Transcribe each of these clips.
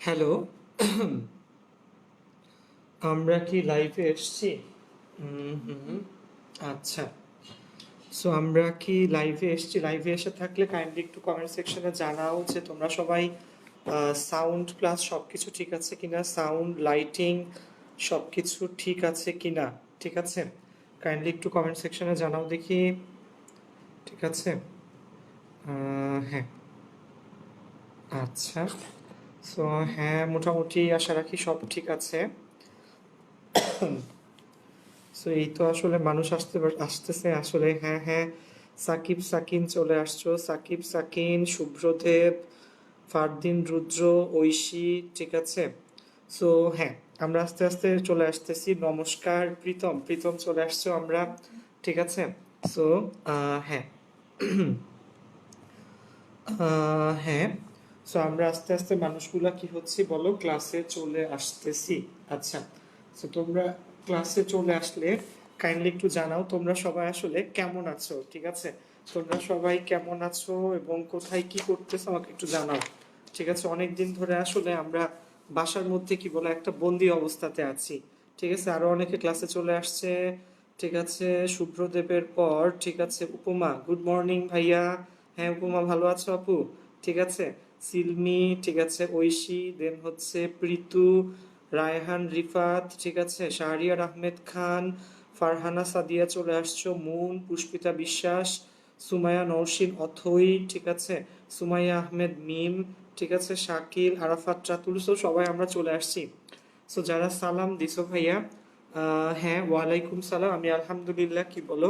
Hello. আমরা কি লাইভে এসছি? হুম। আচ্ছা, সো আমরা কি লাইভে এসছি? লাইভে এসে থাকলে কাইন্ডলি একটু কমেন্ট সেকশনে জানাও যে তোমরা সবাই সাউন্ড প্লাস সব কিছু ঠিক আছে কিনা, সাউন্ড লাইটিং সব কিছু ঠিক আছে কিনা। ঠিক আছে, কাইন্ডলি একটু কমেন্ট সেকশনে জানাও দেখি। ঠিক আছে, হ্যাঁ, আচ্ছা। সো হ্যাঁ, মোটামুটি আশা রাখি সব ঠিক আছে। সো এই তো আসলে মানুষ আসতেছে আসলে। হ্যাঁ হ্যাঁ, সাকিব সাকিন চলে আসছো, সাকিব সাকিন, শুভ্রদেব, ফারদিন, রুদ্র, ঐশী। ঠিক আছে, সো হ্যাঁ, আমরা আস্তে আস্তে চলে আসতেছি। নমস্কার প্রীতম, প্রীতম চলে আসছো আমরা। ঠিক আছে, সো হ্যাঁ, হ্যাঁ, সো আমরা আস্তে আস্তে মানুষগুলা কি হচ্ছে বলো, ক্লাসে চলে আসতেছি। আচ্ছা, সো তোমরা ক্লাসে চলে আসলে কাইন্ডলি একটু জানাও তোমরা সবাই আসলে কেমন আছো। ঠিক আছে, তোমরা সবাই কেমন আছো এবং কোথায় কি করতেছো আমাকে একটু জানাও। ঠিক আছে, অনেক দিন ধরে আসলে আমরা বাসার মধ্যে কি বলে একটা বন্দি অবস্থাতে আছি। ঠিক আছে, আরো অনেকে ক্লাসে চলে আসছে। ঠিক আছে, শুভ্রদেবের পর ঠিক আছে উপমা, গুড মর্নিং ভাইয়া। হ্যাঁ উপমা, ভালো আছো আপু? ঠিক আছে, সিলমি, ঠিক আছে ঐশী, দেন হচ্ছে প্রীতু, রায়হান, রিফাত, ঠিক আছে শাহরিয়ার আহমেদ খান, ফারহানা সাদিয়া চলে আসছো, মুন, পুষ্পিতা বিশ্বাস, সুমাইয়া নওশিন অথই, ঠিক আছে সুমাইয়া আহমেদ মিম, ঠিক আছে শাকিল, আরাফাত, চাতুল। সো সবাই আমরা চলে আসছি। সো যারা সালাম দিছো ভাইয়া, হ্যাঁ ওয়ালাইকুম সালাম, আমি আলহামদুলিল্লাহ, কি বলো,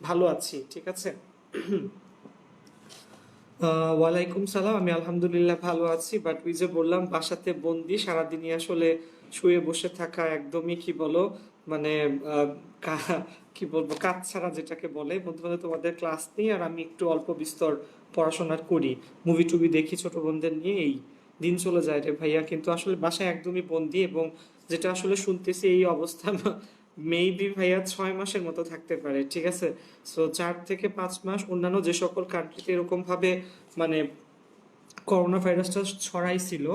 ভালো আছি। ঠিক আছে, ওয়ালাইকুম সালাম, আমি আলহামদুলিল্লাহ ভালো আছি। বাট ওই যে বললাম বাসাতে বন্দি, সারাদিনই আসলে শুয়ে বসে থাকা, একদমই কি বলো মানে কি বলবো, কাজ ছাড়া যেটাকে বলে। মধ্যে মধ্যে তোমাদের ক্লাস নেই আর আমি একটু অল্প বিস্তর পড়াশোনা করি, মুভি টুভি দেখি ছোট বোনদের নিয়ে, এই দিন চলে যায় রে ভাইয়া। কিন্তু আসলে বাসায় একদমই বন্দি, এবং যেটা আসলে শুনতেছি এই অবস্থা মেবি ভাইয়া 6 মাসের মতো থাকতে পারে। ঠিক আছে, সো 4 থেকে 5 মাস। অন্যান্য যে সকল কান্ট্রিতে এরকম ভাবে মানে করোনা ভাইরাসটা ছড়াইছিল,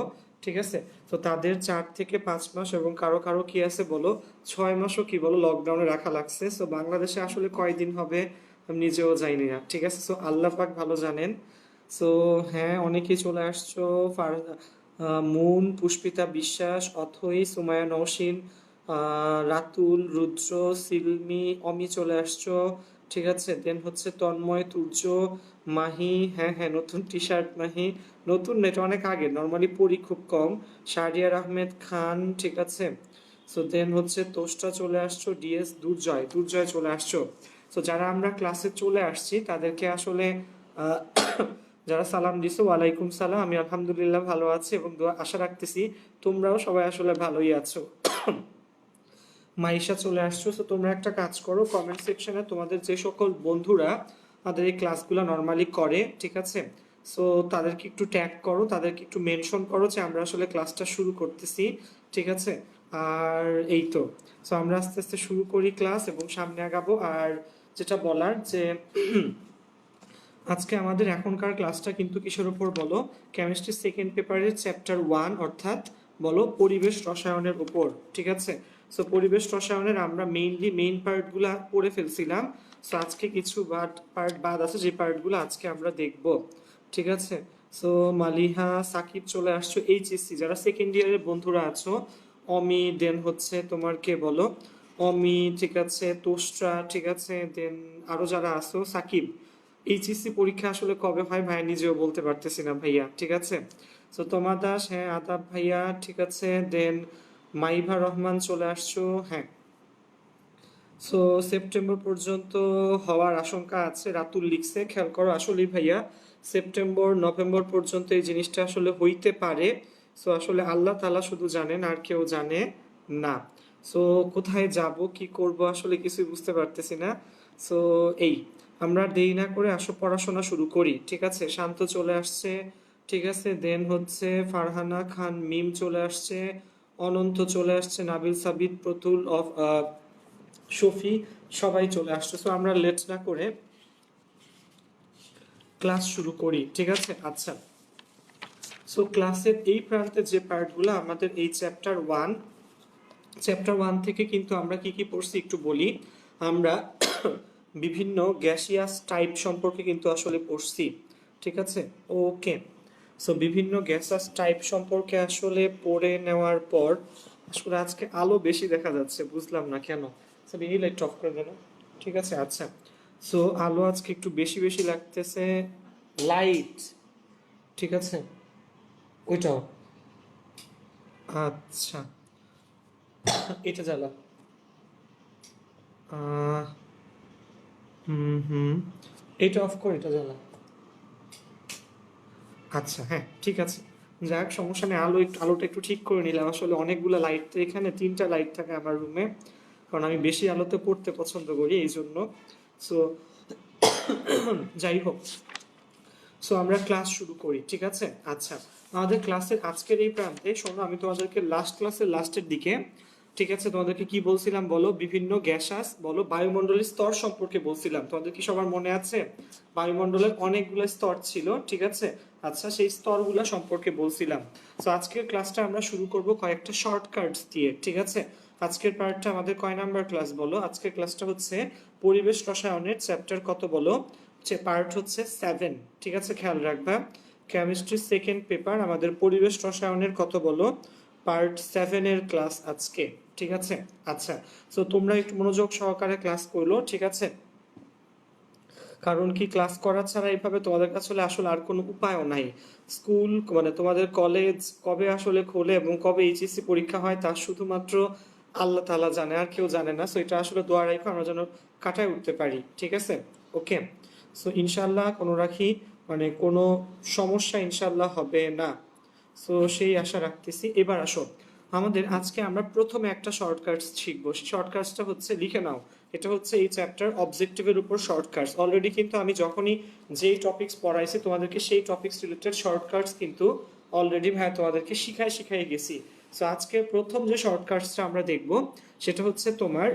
ঠিক আছে, তো তাদের 4 থেকে 5 মাস, এবং কারো কারো কি আছে বলো 6 মাসও কি বলো লকডাউনে রাখা লাগছে। সো বাংলাদেশে আসলে কয়দিন হবে আমি নিজেও জানি না। ঠিক আছে, সো আল্লাহ পাক ভালো জানেন। সো হ্যাঁ, অনেকেই চলে আসছো। মুন, পুষ্পিতা বিশ্বাস, অথই, সুমায়া নওশিন, রাতুল, রুদ্র, সিলমি, অমি চলে আসছো। ঠিক আছে, দেন হচ্ছে তন্ময়, তুর্য, মাহি। হ্যাঁ হ্যাঁ, নতুন টি শার্ট মাহি। নতুন না, এটা অনেক আগে, নর্মালি পড়ি খুব কম। শাহরিয়ার আহমেদ খান, ঠিক আছে। সো দেন হচ্ছে তোষ্টা চলে আসছো, ডিএস, দুর্জয়, দুর্জয় চলে আসছো। সো যারা আমরা ক্লাসে চলে আসছি তাদেরকে আসলে আহ, যারা সালাম দিছো, ওয়ালাইকুম সালাম, আমি আলহামদুলিল্লাহ ভালো আছি এবং আশা রাখতেছি তোমরাও সবাই আসলে ভালোই আছো। মাইশা চলে আসছো। তো তোমরা একটা কাজ করো, কমেন্ট সেকশনে তোমাদের যে সকল বন্ধুরা তাদের এই ক্লাসগুলো নর্মালি করে, ঠিক আছে, সো তাদেরকে একটু ট্যাগ করো, তাদেরকে একটু মেনশন করো যে আমরা আসলে ক্লাসটা শুরু করতেছি। ঠিক আছে, আর এই তো, সো আমরা আস্তে আস্তে শুরু করি ক্লাস এবং সামনে আগাবো। আর যেটা বলার যে আজকে আমাদের এখনকার ক্লাসটা কিন্তু কিসের উপর বলো, কেমিস্ট্রি সেকেন্ড পেপারের চ্যাপ্টার 1, অর্থাৎ বলো পরিবেশ রসায়নের উপর। ঠিক আছে, সো পরিবেশ রসায়নের আমরা মেইন পার্টগুলা পড়ে ফেলছিলাম। সো আজকে কিছু পার্ট বাদ আছে, যে পার্টগুলো আজকে আমরা দেখব। ঠিক আছে, সো মালিহা, সাকিব চলে আসছো, এইচএসসি যারা সেকেন্ড ইয়ারের বন্ধুরা আছো, অমি, দেন হচ্ছে তোমার কে বলো, অমি, ঠিক আছে তোষ্ট্রা, ঠিক আছে, দেন আরো যারা আছো, সাকিব। এইচএসসি পরীক্ষা আসলে কবে হয় ভাই নিজেও বলতে পারতেছি না ভাইয়া। ঠিক আছে, সো তোমার দাস, হ্যাঁ আদাব ভাইয়া, ঠিক আছে, দেন মাইভা রহমান চলে আসছো। হ্যাঁ, সো সেপ্টেম্বর পর্যন্ত হওয়ার আশঙ্কা আছে, রাতুল লিখছে, খেয়াল করো। আসলেই ভাইয়া সেপ্টেম্বর নভেম্বর পর্যন্ত এই জিনিসটা আসলে হইতে পারে। সো আসলে আল্লাহ তাআলা শুধু জানেন, আর কেউ জানে না। সো কোথায় যাব কি করব আসলে কিছুই বুঝতে পারতেছি না। সো এই, আমরা দেরি না করে আসো পড়াশোনা শুরু করি। ঠিক আছে, শান্ত চলে আসছে, ঠিক আছে, দেন হচ্ছে ফারহানা খান মিম চলে আসছে, অনন্ত চলে আসছে, নাবিল সাবিত, প্রতুল অফ শফি, সবাই চলে আসছে। সো আমরা লেট না করে ক্লাস শুরু করি। ঠিক আছে, আচ্ছা, সো ক্লাসের এই প্রান্তে যে পার্টগুলো আমাদের এই চ্যাপ্টার ওয়ান থেকে কিন্তু আমরা কি কি পড়ছি একটু বলি। আমরা বিভিন্ন গ্যাসিয়াস টাইপ সম্পর্কে কিন্তু আসলে পড়ছি, ঠিক আছে। ওকে, সো বিভিন্ন গ্যাসাস টাইপ সম্পর্কে আসলে পড়ে নেওয়ার পর আসলে আজকে আলো বেশি দেখা যাচ্ছে, বুঝলাম না কেন। এই লাইট অফ করে দেন, ঠিক আছে। আচ্ছা, সো আলো আজকে একটু বেশি বেশি লাগতেছে, লাইট, ঠিক আছে, ওইটাও। আচ্ছা, এটা জ্বালা। আহ, হুম হুম, এটা অফ করে এটা জ্বালা। আচ্ছা হ্যাঁ ঠিক আছে, যাক সমস্যা নেই। আলোটা একটু ঠিক করে নিলাম। আসলে অনেকগুলো লাইট, তো এখানে 3টা লাইট থাকে আমার রুমে, কারণ আমি বেশি আলোতে পড়তে পছন্দ করি এই জন্য। সো যাই হোক, সো আমরা ক্লাস শুরু করি, ঠিক আছে। আচ্ছা, আমাদের ক্লাসের আজকের এই প্রান্তে শোনো, আমি তোমাদেরকে ক্লাসের লাস্টের দিকে, ঠিক আছে, তোমাদেরকে কি বলছিলাম বলো, বিভিন্ন গ্যাসাস বলো বায়ুমণ্ডলের স্তর সম্পর্কে বলছিলাম। তোমাদের কি সবার মনে আছে? বায়ুমণ্ডলের অনেকগুলো স্তর ছিল, ঠিক আছে। আচ্ছা, সেই স্তরগুলো সম্পর্কে বলছিলাম। তো আজকের ক্লাসটা আমরা শুরু করব কয়েকটা শর্টকাটস দিয়ে, ঠিক আছে। আজকের পার্টটা আমাদের কয় নাম্বার ক্লাস বলো? আজকের ক্লাসটা হচ্ছে পরিবেশ রসায়নের চ্যাপ্টার কত বলো? পার্ট হচ্ছে 7, ঠিক আছে, খেয়াল রাখবা। কেমিস্ট্রি সেকেন্ড পেপার, আমাদের পরিবেশ রসায়নের কত বলো? পার্ট 7 এর ক্লাস আজকে, ঠিক আছে। আচ্ছা, তো তোমরা একটু মনোযোগ সহকারে ক্লাস করলো, ঠিক আছে। কারণ কি, ক্লাস করা ছাড়া এইভাবে তোমাদের কাছে আসলে আর কোনো উপায়ও নাই। স্কুল মানে তোমাদের কলেজ কবে আসলে খোলে এবং কবে এইচএসসি পরীক্ষা হয় তা শুধুমাত্র আল্লাহ তাআলা জানে, আর কেউ জানে না। সো এটা আসলে দোয়া রাখো আমরা যেন কাটায় উঠতে পারি, ঠিক আছে। ওকে, সো ইনশাল্লাহ কোনো সমস্যা ইনশাল্লাহ হবে না। সো সেই আশা রাখতেছি। এবার আসো, আমাদের আজকে আমরা প্রথমে একটা শর্টকাটস শিখবো। শর্টকাটসটা হচ্ছে, লিখে নাও, এটা হচ্ছে এই চ্যাপ্টার অবজেক্টিভের উপর শর্টকাটস। অলরেডি কিন্তু আমি যখনই যেই টপিকস পড়াইছি তোমাদেরকে সেই টপিকস রিলেটেড শর্টকাটস কিন্তু অলরেডি ভাই তোমাদেরকে শিখাই গেছি। সো আজকে প্রথম যে শর্টকাটসটা আমরা দেখব সেটা হচ্ছে তোমার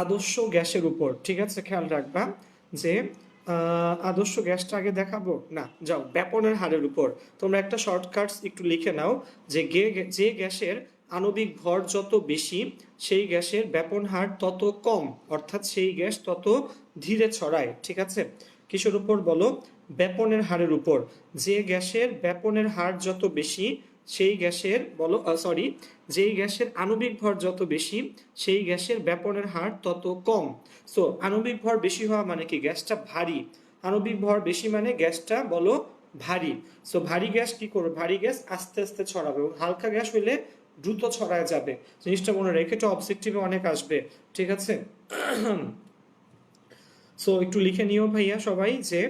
আদর্শ গ্যাসের উপর, ঠিক আছে। খেয়াল রাখবা যে আদর্শ গ্যাসটা আগে দেখাবো না, যাও ব্যাপনের হারের উপর। তোমরা একটা শর্টকাটস একটু লিখে নাও যে যে গ্যাসের আণবিক ভর যত বেশি সেই গ্যাসের ব্যাপন হার তত কম, অর্থাৎ সেই গ্যাস তত ধীরে ছড়ায়, ঠিক আছে। কিসের উপর বলো? ব্যাপনের হারের উপর। যে গ্যাসের ব্যাপনের হার যত বেশি সেই গ্যাসের বলো সরি যেই গ্যাসের আণবিক ভর যত বেশি সেই গ্যাসের ব্যাপনের হার তত কম। সো আণবিক ভর বেশি হওয়া মানে কি? গ্যাসটা ভারী। আণবিক ভর বেশি মানে গ্যাসটা বলো ভারী। সো ভারী গ্যাস কি করবে? ভারী গ্যাস আস্তে আস্তে ছড়াবে, এবং হালকা গ্যাস হইলে দ্রুত ছড়ায় যাবে। জিনিসটা মনে রেখে, তো অবজেক্টিভে অনেক আসবে, ঠিক আছে। সো একটু লিখে নিও ভাইয়া সবাই যে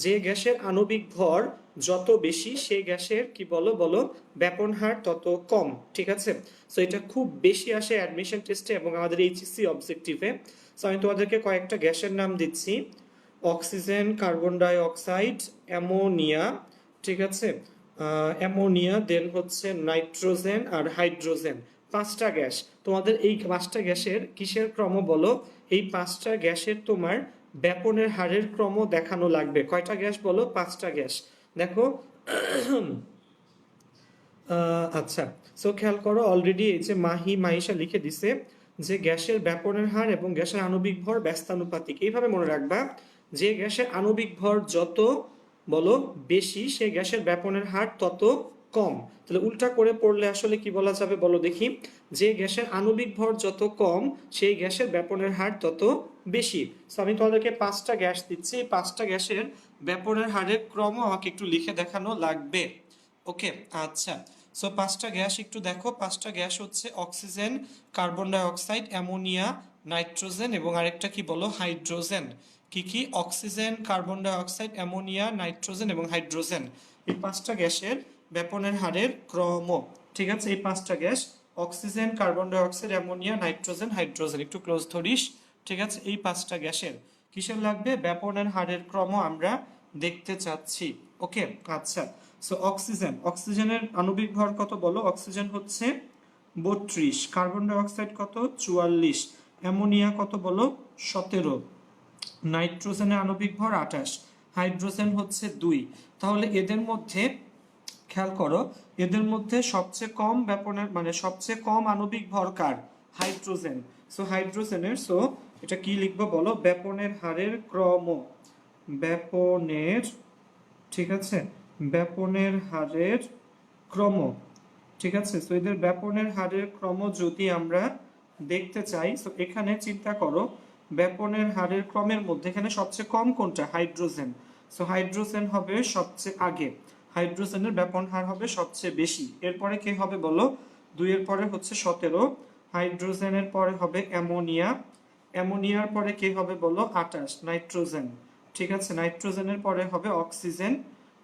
যে গ্যাসের আণবিক ভর যত বেশি সেই গ্যাসের কি বলো বলো ব্যাপন হার তত কম, ঠিক আছে। সো এটা খুব বেশি আসে অ্যাডমিশন টেস্টে এবং আমাদের এইচএসসি অবজেক্টিভে। সো আমি তোমাদেরকে কয়েকটা গ্যাসের নাম দিচ্ছি: oxygen, carbon die oxide, ammonia, ঠিক আছে, অ্যামোনিয়া, দেন হচ্ছে নাইট্রোজেন আর হাইড্রোজেন। 5টা গ্যাস। তোমাদের এই 5টা গ্যাসের কিসের ক্রম বলো? এই 5টা গ্যাসের তোমার ব্যাপনের হারের ক্রম দেখানো লাগবে। কয়টা গ্যাস বলো? 5টা গ্যাস। দেখো, আচ্ছা, সো খেয়াল করো, অলরেডি এই যে মাহিসা লিখে দিছে যে গ্যাসের ব্যাপনের হার এবং গ্যাসের আণবিক ভর ব্যস্তানুপাতিক। এইভাবে মনে রাখবা, যে গ্যাসের আণবিক ভর যত বলো বেশি সেই গ্যাসের ব্যাপনের হার তত কম। তাহলে উল্টা করে পড়লে আসলে কি বলা যাবে বলো দেখি? যে গ্যাসের আণবিক ভর যত কম সেই গ্যাসের ব্যাপনের হার তত বেশি। তো আমি তোমাদেরকে 5টা গ্যাস দিচ্ছি, 5টা গ্যাসের ব্যাপনের হারের ক্রম আমাকে একটু লিখে দেখানো লাগবে। ওকে, আচ্ছা, সো 5টা গ্যাস একটু দেখো। 5টা গ্যাস হচ্ছে oxygen, carbon die oxide, ammonia, nitrogen এবং আরেকটা কি বলো? হাইড্রোজেন। কি কি? Oxygen, carbon die oxide, ammonia, nitrogen এবং হাইড্রোজেন। এই 5টা গ্যাসের ব্যাপনের হারের ক্রম, ঠিক আছে। এই 5টা gas oxygen, carbon die oxide, ammonia, nitrogen, hydrogen. একটু ক্লোজ ধরিস, ঠিক আছে। এই 5টা গ্যাসের কিসের লাগবে? ব্যাপনের হারের ক্রম আমরা দেখতে চাচ্ছি। ওকে, আচ্ছা, সো অক্সিজেনের আণবিক ভর কত বলো? অক্সিজেন হচ্ছে 32, কার্বন ডাই অক্সাইড কত? 44, অ্যামোনিয়া কত বলো? 17, নাইট্রোজেনের আণবিক ভর 28। হাইড্রোজেন হচ্ছে 2। তাহলে এদের মধ্যে খেয়াল করো, এদের মধ্যে সবচেয়ে কম ব্যাপনের মানে সবচেয়ে কম আণবিক ভর কার? হাইড্রোজেন। সো হাইড্রোজেনের, সো এটা কি লিখবো বলো? ব্যাপনের হারের ক্রম, ব্যাপনের, ঠিক আছে, ব্যাপনের হারের ক্রম, ঠিক আছে। তো এদের ব্যাপনের হারের ক্রম যদি আমরা দেখতে চাই, তো এখানে চিন্তা করো ব্যাপনের হারের ক্রমের মধ্যে এখানে সবচেয়ে কম কোনটা? হাইড্রোজেন। সো হাইড্রোজেন হবে সবচেয়ে আগে, হাইড্রোজেনের ব্যাপন হার হবে সবচেয়ে বেশি। এরপরে কে হবে বলো? 2 এর পরে হচ্ছে 17, হাইড্রোজেনের পরে হবে অ্যামোনিয়া, অ্যামোনিয়ার পরে কে হবে বলো? 28, নাইট্রোজেন, ঠিক আছে। নাইট্রোজেনের পরে হবে অক্সিজেন,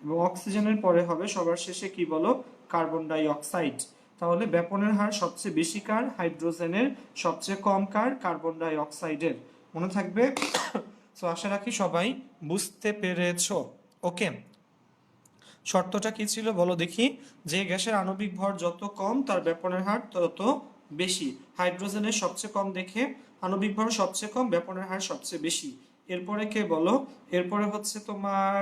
এবং অক্সিজেনের পরে হবে সবার শেষে কি বলো? Carbon die oxide. তাহলে ব্যাপনের হার সবচেয়ে বেশি কার? হাইড্রোজেনের, সবচেয়ে কম কার? কার্বন ডাই অক্সাইডের। মনে থাকবে? তো আশা রাখি সবাই বুঝতে পেরেছো। ওকে, শর্তটা কি ছিল বলো দেখি? যে গ্যাসের আণবিক ভর যত কম তার ব্যাপনের হার তত বেশি। হাইড্রোজেনের সবচেয়ে কম দেখে আণবিক ভর সবচেয়ে কম, ব্যাপনের হার সবচেয়ে বেশি। এরপরে কে বলো? এরপরে হচ্ছে তোমার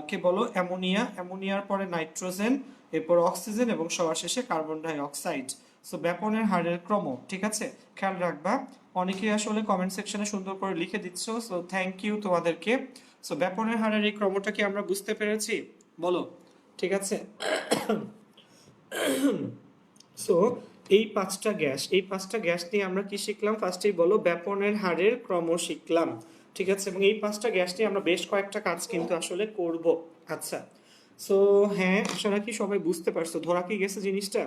কে বলো? অ্যামোনিয়া, অ্যামোনিয়ার পরে নাইট্রোজেন, এরপর অক্সিজেন এবং সবার শেষে কার্বন ডাই অক্সাইড। সো ব্যাপনের হারের ক্রম, ঠিক আছে, খেয়াল রাখবা। অনেকেই আসলে কমেন্ট সেকশনে সুন্দর করে লিখে দিচ্ছ, সো থ্যাংক ইউ তোমাদেরকে। সো ব্যাপনের হারের এই ক্রমটা কি আমরা বুঝতে পেরেছি বলো? ঠিক আছে। সো এই পাঁচটা গ্যাস, এই পাঁচটা গ্যাস নিয়ে আমরা কি শিখলাম? ফার্স্টেই বলো ব্যাপনের হারের ক্রম শিখলাম, ঠিক আছে। এবং এই পাঁচটা গ্যাস নিয়ে আমরা বেশ কয়েকটা কাজ কিন্তু আসলে করব। আচ্ছা, সো হ্যাঁ, আশা রাখি সবাই বুঝতে পারছো, ধরা কি গেছে জিনিসটা?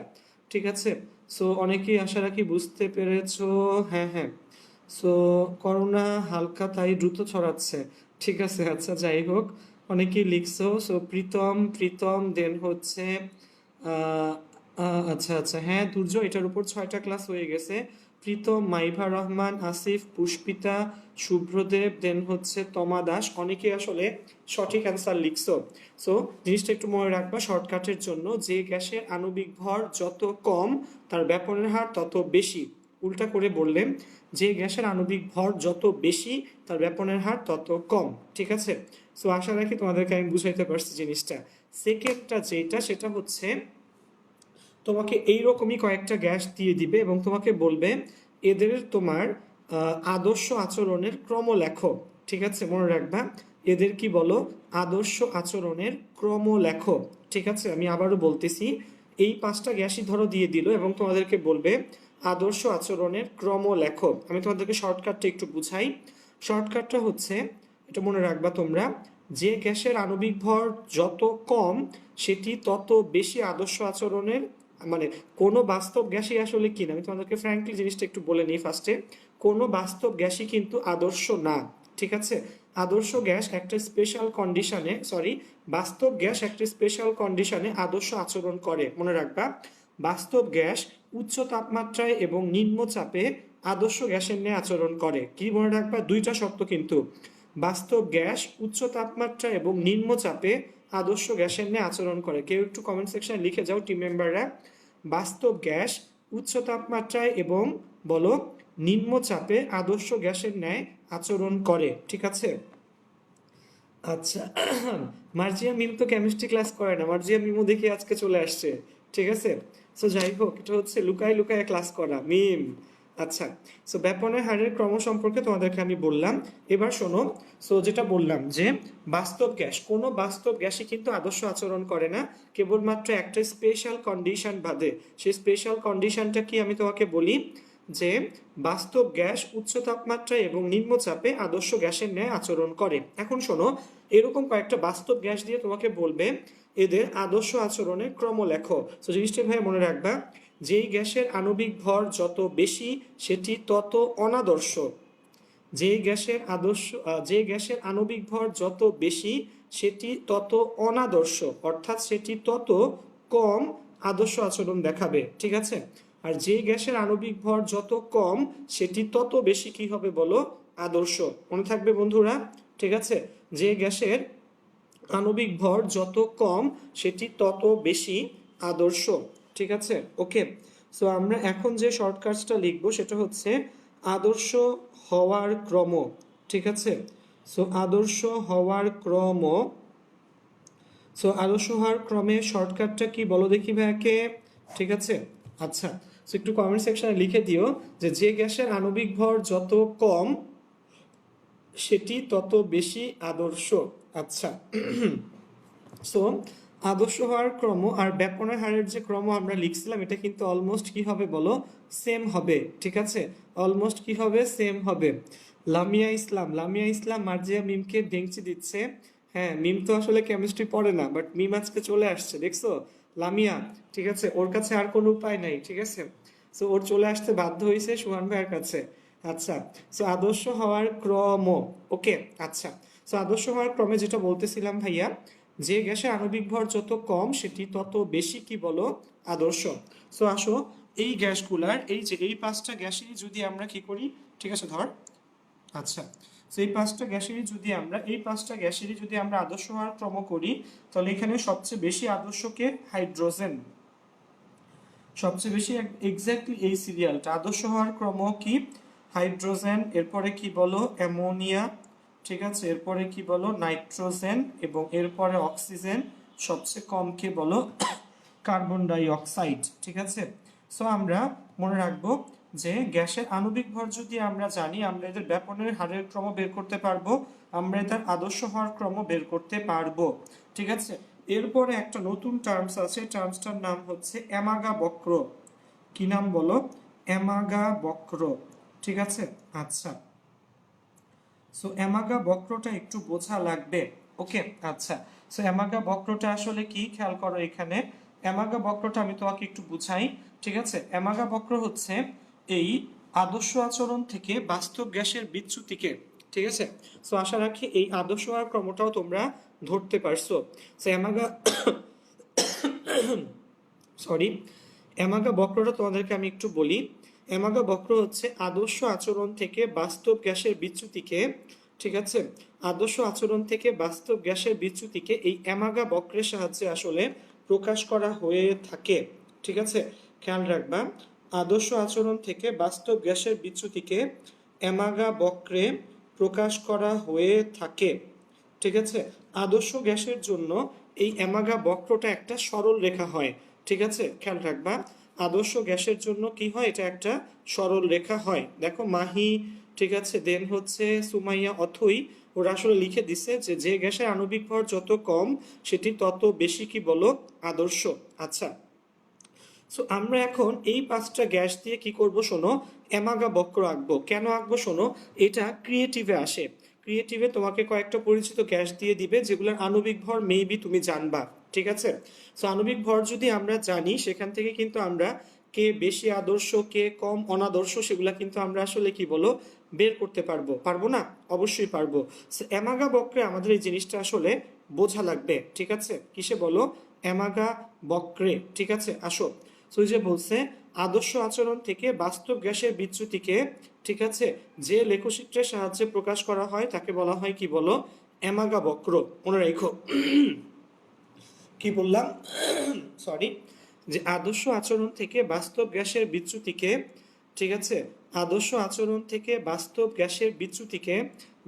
ঠিক আছে। সো অনেকেই আশা রাখি বুঝতে পেরেছো। হ্যাঁ হ্যাঁ। সো করোনা হালকা তাই দ্রুত ছড়াচ্ছে, ঠিক আছে। আচ্ছা যাই হোক, অনেকেই লিখছো। সো প্রীতম, প্রীতম দেন হচ্ছে আচ্ছা আচ্ছা, হ্যাঁ দুর্য, এটার উপর 6টা ক্লাস হয়ে গেছে। প্রীতম, মাইভা রহমান, আসিফ, পুষ্পিতা, শুভ্রদেব দেন হচ্ছে তমা দাস, অনেকে আসলে সঠিক অ্যান্সার লিখছো। সো জিনিসটা একটু মনে রাখবা শর্টকাটের জন্য, যে গ্যাসের আণবিক ভর যত কম তার ব্যাপনের হার তত বেশি। উল্টা করে বললেন, যে গ্যাসের আণবিক ভর যত বেশি তার ব্যাপনের হার তত কম, ঠিক আছে। সো আশা রাখি তোমাদেরকে আমি বুঝাইতে পারছি জিনিসটা। সেকেন্ডটা যেটা, সেটা হচ্ছে তোমাকে এইরকমই কয়েকটা গ্যাস দিয়ে দিবে এবং তোমাকে বলবে এদের তোমার আদর্শ আচরণের ক্রম লেখো, ঠিক আছে। মনে রাখবা, এদের কি বলো? আদর্শ আচরণের ক্রম লেখো, ঠিক আছে। আমি আবারও বলতেছি, এই পাঁচটা গ্যাসই ধরো দিয়ে দিল এবং তোমাদেরকে বলবে আদর্শ আচরণের ক্রম লেখো। আমি তোমাদেরকে শর্টকাটটা একটু বুঝাই। শর্টকাটটা হচ্ছে, এটা মনে রাখবা তোমরা, যে গ্যাসের আণবিক ভর যত কম সেটি তত বেশি আদর্শ আচরণের, মানে কোনো বাস্তব গ্যাসই আসলে কি না, আমি তোমাদেরকে ফ্র্যাঙ্কলি জিনিসটা একটু বলে নিই ফার্স্টে। কোনো বাস্তব গ্যাসই কিন্তু আদর্শ না, ঠিক আছে। আদর্শ গ্যাস একটা স্পেশাল কন্ডিশনে, সরি, বাস্তব গ্যাস একটা স্পেশাল কন্ডিশনে আদর্শ আচরণ করে, মনে রাখবা। বাস্তব গ্যাস উচ্চ তাপমাত্রায় এবং নিম্ন চাপে আদর্শ গ্যাসের ন্যায় আচরণ করে। কি মনে রাখবা? দুইটা শর্ত কিন্তু, বাস্তব গ্যাস উচ্চ তাপমাত্রা এবং নিম্ন চাপে আদর্শ গ্যাসের ন্যায় আচরণ করে। কেউ একটু কমেন্ট সেকশনে লিখে যাও টিম মেম্বাররা, বাস্তব গ্যাস উচ্চ তাপমাত্রায় এবং বলো নিম্ন চাপে আদর্শ গ্যাসের ন্যায় আচরণ করে, ঠিক আছে। আচ্ছা, মার্জিয়া মিম তো কেমিস্ট্রি ক্লাস করে না, মার্জিয়া মিমও দেখি আজকে চলে আসছে, ঠিক আছে। সো যাই হোক, এটা হচ্ছে লুকায় লুকায় ক্লাস করা মিম। আচ্ছা, সো ব্যাপনের হারের ক্রম সম্পর্কে তোমাদেরকে আমি বললাম। এবার শোনো, সো যেটা বললাম যে বাস্তব গ্যাস, কোনো বাস্তব গ্যাসই কিন্তু আদর্শ আচরণ করে না, কেবলমাত্র একটা স্পেশাল কন্ডিশন বাদে। সেই স্পেশাল কন্ডিশনটা কি আমি তোমাকে বলি, যে বাস্তব গ্যাস উচ্চ তাপমাত্রায় এবং নিম্ন চাপে আদর্শ গ্যাসের ন্যায় আচরণ করে। এখন শোনো, এরকম কয়েকটা বাস্তব গ্যাস দিয়ে তোমাকে বলবে এদের আদর্শ আচরণের ক্রম লেখো। তো জিনিসটা ভাই মনে রাখবা, যেই গ্যাসের আণবিক ভর যত বেশি সেটি তত অনাদর্শ, যে গ্যাসের আণবিক ভর যত বেশি সেটি তত অনাদর্শ, অর্থাৎ সেটি তত কম আদর্শ আচরণ দেখাবে, ঠিক আছে। আর যে গ্যাসের আণবিক ভর যত কম সেটি তত বেশি কি হবে বলো? আদর্শ। মনে থাকবে বন্ধুরা, ঠিক আছে। যে গ্যাসের আণবিক ভর যত কম সেটি তত বেশি আদর্শ, ঠিক আছে। ওকে, সো আমরা এখন যে শর্টকাটসটা লিখবো সেটা হচ্ছে আদর্শ হওয়ার ক্রম, ঠিক আছে। সো আদর্শ হওয়ার ক্রম, সো আদর্শ হওয়ার ক্রমে শর্টকাটটা কি বলো দেখি ভাইয়াকে। ঠিক আছে, আচ্ছা। সো একটু কমেন্ট সেকশনে লিখে দিও যে যে গ্যাসের আণবিক ভর যত কম সেটি তত বেশি আদর্শ। আচ্ছা, সো আদর্শ হওয়ার ক্রম আর ব্যাপনের হারের যে ক্রম আমরা লিখছিলাম এটা কিন্তু অলমোস্ট কি হবে বলো, সেম হবে। ঠিক আছে, অলমোস্ট কি হবে, সেম হবে। লামিয়া ইসলাম মার্জিয়া মিমকে ডেংচি দিচ্ছে। হ্যাঁ, মিম তো আসলে কেমিস্ট্রি পড়ে না, বাট মিম আজকে চলে আসছে, দেখছো লামিয়া। ঠিক আছে, ওর কাছে আর কোনো উপায় নাই। ঠিক আছে, সো ওর চলে আসতে বাধ্য হয়েছে সুহান ভাইয়ের কাছে। আচ্ছা, সো আদর্শ হওয়ার ক্রম, ওকে। আচ্ছা, সো আদর্শ হওয়ার ক্রমে যেটা বলতেছিলাম ভাইয়া, যে গ্যাসের আণবিক ভর যত কম সেটি তত বেশি কি বলো, আদর্শ। সো আসো, এই গ্যাসগুলার এই যে এই পাঁচটা গ্যাসেরই যদি আমরা কি করি, ঠিক আছে ধর, আচ্ছা, তো এই পাঁচটা গ্যাসেরই যদি আমরা আদর্শ হওয়ার ক্রম করি, তাহলে এখানে সবচেয়ে বেশি আদর্শকে হাইড্রোজেন, সবচেয়ে বেশি এক্স্যাক্টলি এই সিরিয়ালটা আদর্শ হওয়ার ক্রম কি, হাইড্রোজেন, এরপরে কি বলো অ্যামোনিয়া, ঠিক আছে, এরপরে কি বলো নাইট্রোজেন, এবং এরপরে অক্সিজেন, সবচেয়ে কম কে বলো কার্বন ডাই অক্সাইড। ঠিক আছে, সো আমরা মনে রাখবো যে গ্যাসের আণবিক ভর যদি আমরা জানি, আমরা এদের ব্যাপনের হারের ক্রম বের করতে পারবো, আমরা এদের আদর্শ হওয়ার ক্রম বের করতে পারবো। ঠিক আছে, এরপরে একটা নতুন টার্মস আছে, টার্মসটার নাম হচ্ছে অ্যামাগা বক্র। কি নাম বলো, অ্যামাগা বক্র। ঠিক আছে, আচ্ছা, সো অ্যামাগা বক্রটা একটু বোঝা লাগবে। ওকে, আচ্ছা, সো অ্যামাগা বক্রটা আসলে কি খেয়াল করো এখানে। অ্যামাগা বক্রটা আমি তোমাকে একটু বুঝাই। ঠিক আছে, অ্যামাগা বক্র হচ্ছে এই আদর্শ আচরণ থেকে বাস্তব গ্যাসের বিচ্যুতিকে, ঠিক আছে, সো আশা রাখি এই আদর্শ হওয়ার ক্রমটাও তোমরা ধরতে পারছো। সো অ্যামাগা সরি, অ্যামাগা বক্রটা তোমাদেরকে আমি একটু বলি। অ্যামাগা বক্র হচ্ছে আদর্শ আচরণ থেকে বাস্তব গ্যাসের বিচ্যুতিকে, ঠিক আছে, আদর্শ আচরণ থেকে বাস্তব গ্যাসের বিচ্যুতিকে এই অ্যামাগা বক্রের সাহায্যে আসলে প্রকাশ করা হয়ে থাকে। ঠিক আছে, খেয়াল রাখবা, আদর্শ আচরণ থেকে বাস্তব গ্যাসের বিচ্যুতিকে অ্যামাগা বক্রে প্রকাশ করা হয়ে থাকে। ঠিক আছে, আদর্শ গ্যাসের জন্য এই অ্যামাগা বক্রটা একটা সরল রেখা হয়। ঠিক আছে, খেয়াল রাখবা, আদর্শ গ্যাসের জন্য কি হয়, এটা একটা সরল রেখা হয়। দেখো মাহি, ঠিক আছে, দেন হচ্ছে সুমাইয়া, অথই, ওরা আসলে লিখে দিছে যে যে গ্যাসের আণবিক ভর যত কম সেটি তত বেশি কি বলো, আদর্শ। আচ্ছা, সো আমরা এখন এই পাঁচটা গ্যাস দিয়ে কি করব শোনো, অ্যামাগা বক্র আঁকবো। কেন আঁকবো শোনো, এটা ক্রিয়েটিভে আসে। ক্রিয়েটিভে তোমাকে কয়েকটা পরিচিত গ্যাস দিয়ে দিবে যেগুলোর আণবিক ভর মেবি তুমি জানবা। ঠিক আছে, সো আণবিক ভর যদি আমরা জানি, সেখান থেকে কিন্তু আমরা কে বেশি আদর্শ কে কম অনাদর্শ সেগুলা কিন্তু আমরা আসলে কি বলো বের করতে পারবো। পারবো না? অবশ্যই পারবো। সো অ্যামাগা বক্রে আমাদের এই জিনিসটা আসলে বোঝা লাগবে। ঠিক আছে, কিসে বলো, অ্যামাগা বক্রে। ঠিক আছে, আসো, সো যে বলছে আদর্শ আচরণ থেকে বাস্তব গ্যাসের বিচ্যুতিকে, ঠিক আছে, যে লেখচিত্রের সাহায্যে প্রকাশ করা হয় তাকে বলা হয় কি বলো, অ্যামাগা বক্র। মনে রেখো কি বললাম, সরি, যে আদর্শ আচরণ থেকে বাস্তব গ্যাসের বিচ্যুতিকে, ঠিক আছে, আদর্শ আচরণ থেকে বাস্তব গ্যাসের বিচ্যুতিকে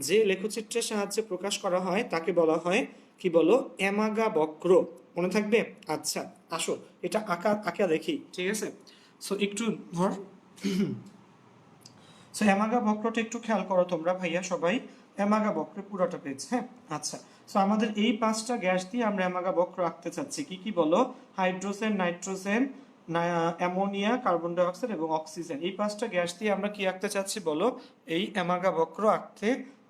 যে লেখচিত্রের সাহায্যে প্রকাশ করা হয় তাকে বলা হয় কি বলো, অ্যামাগা বক্র। মনে থাকবে? আচ্ছা, আসো এটা আঁকা আঁকা দেখি। ঠিক আছে, সো একটু ধর, সো অ্যামাগা বক্রটা একটু খেয়াল করো তোমরা ভাইয়া সবাই, অ্যামাগা বক্রের পুরোটা পেজ। হ্যাঁ, আচ্ছা, সো আমাদের এই পাঁচটা গ্যাস দিয়ে আমরা অ্যামাগা বক্র আঁকতে চাচ্ছি। কি কি বলো, hydrogen, nitrogen, ammonia, carbon die oxide এবং অক্সিজেন। এই পাঁচটা গ্যাস দিয়ে আমরা কি আঁকতে চাচ্ছি বলো, এই অ্যামাগা বক্র আঁকতে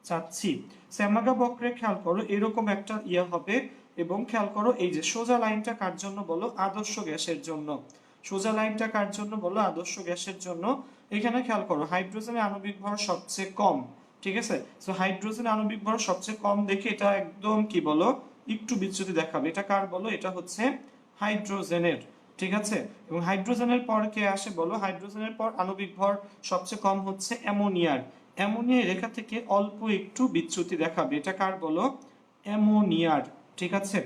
চাচ্ছি। সো অ্যামাগা বক্রে খেয়াল করো এরকম একটা ইয়ে হবে, এবং খেয়াল করো এই যে সোজা লাইনটা কার জন্য বলো, আদর্শ গ্যাসের জন্য। সোজা লাইনটা কার জন্য বলো, আদর্শ গ্যাসের জন্য। এখানে খেয়াল করো হাইড্রোজেনের আণবিক ভর সবচেয়ে কম। ঠিক আছে, সো হাইড্রোজেনের আণবিক ভর সবচেয়ে কম দেখে এটা একদম কি বলো একটু বিচ্যুতি দেখাবে। এটা কার বলো, এটা হচ্ছে হাইড্রোজেনের। ঠিক আছে, এবং হাইড্রোজেনের পর কে আসে বলো, হাইড্রোজেনের পর আণবিক ভর সবচেয়ে কম হচ্ছে অ্যামোনিয়ার। অ্যামোনিয়া রেখা থেকে অল্প একটু বিচ্যুতি দেখাবে, এটা কার বলো, অ্যামোনিয়ার। ঠিক আছে,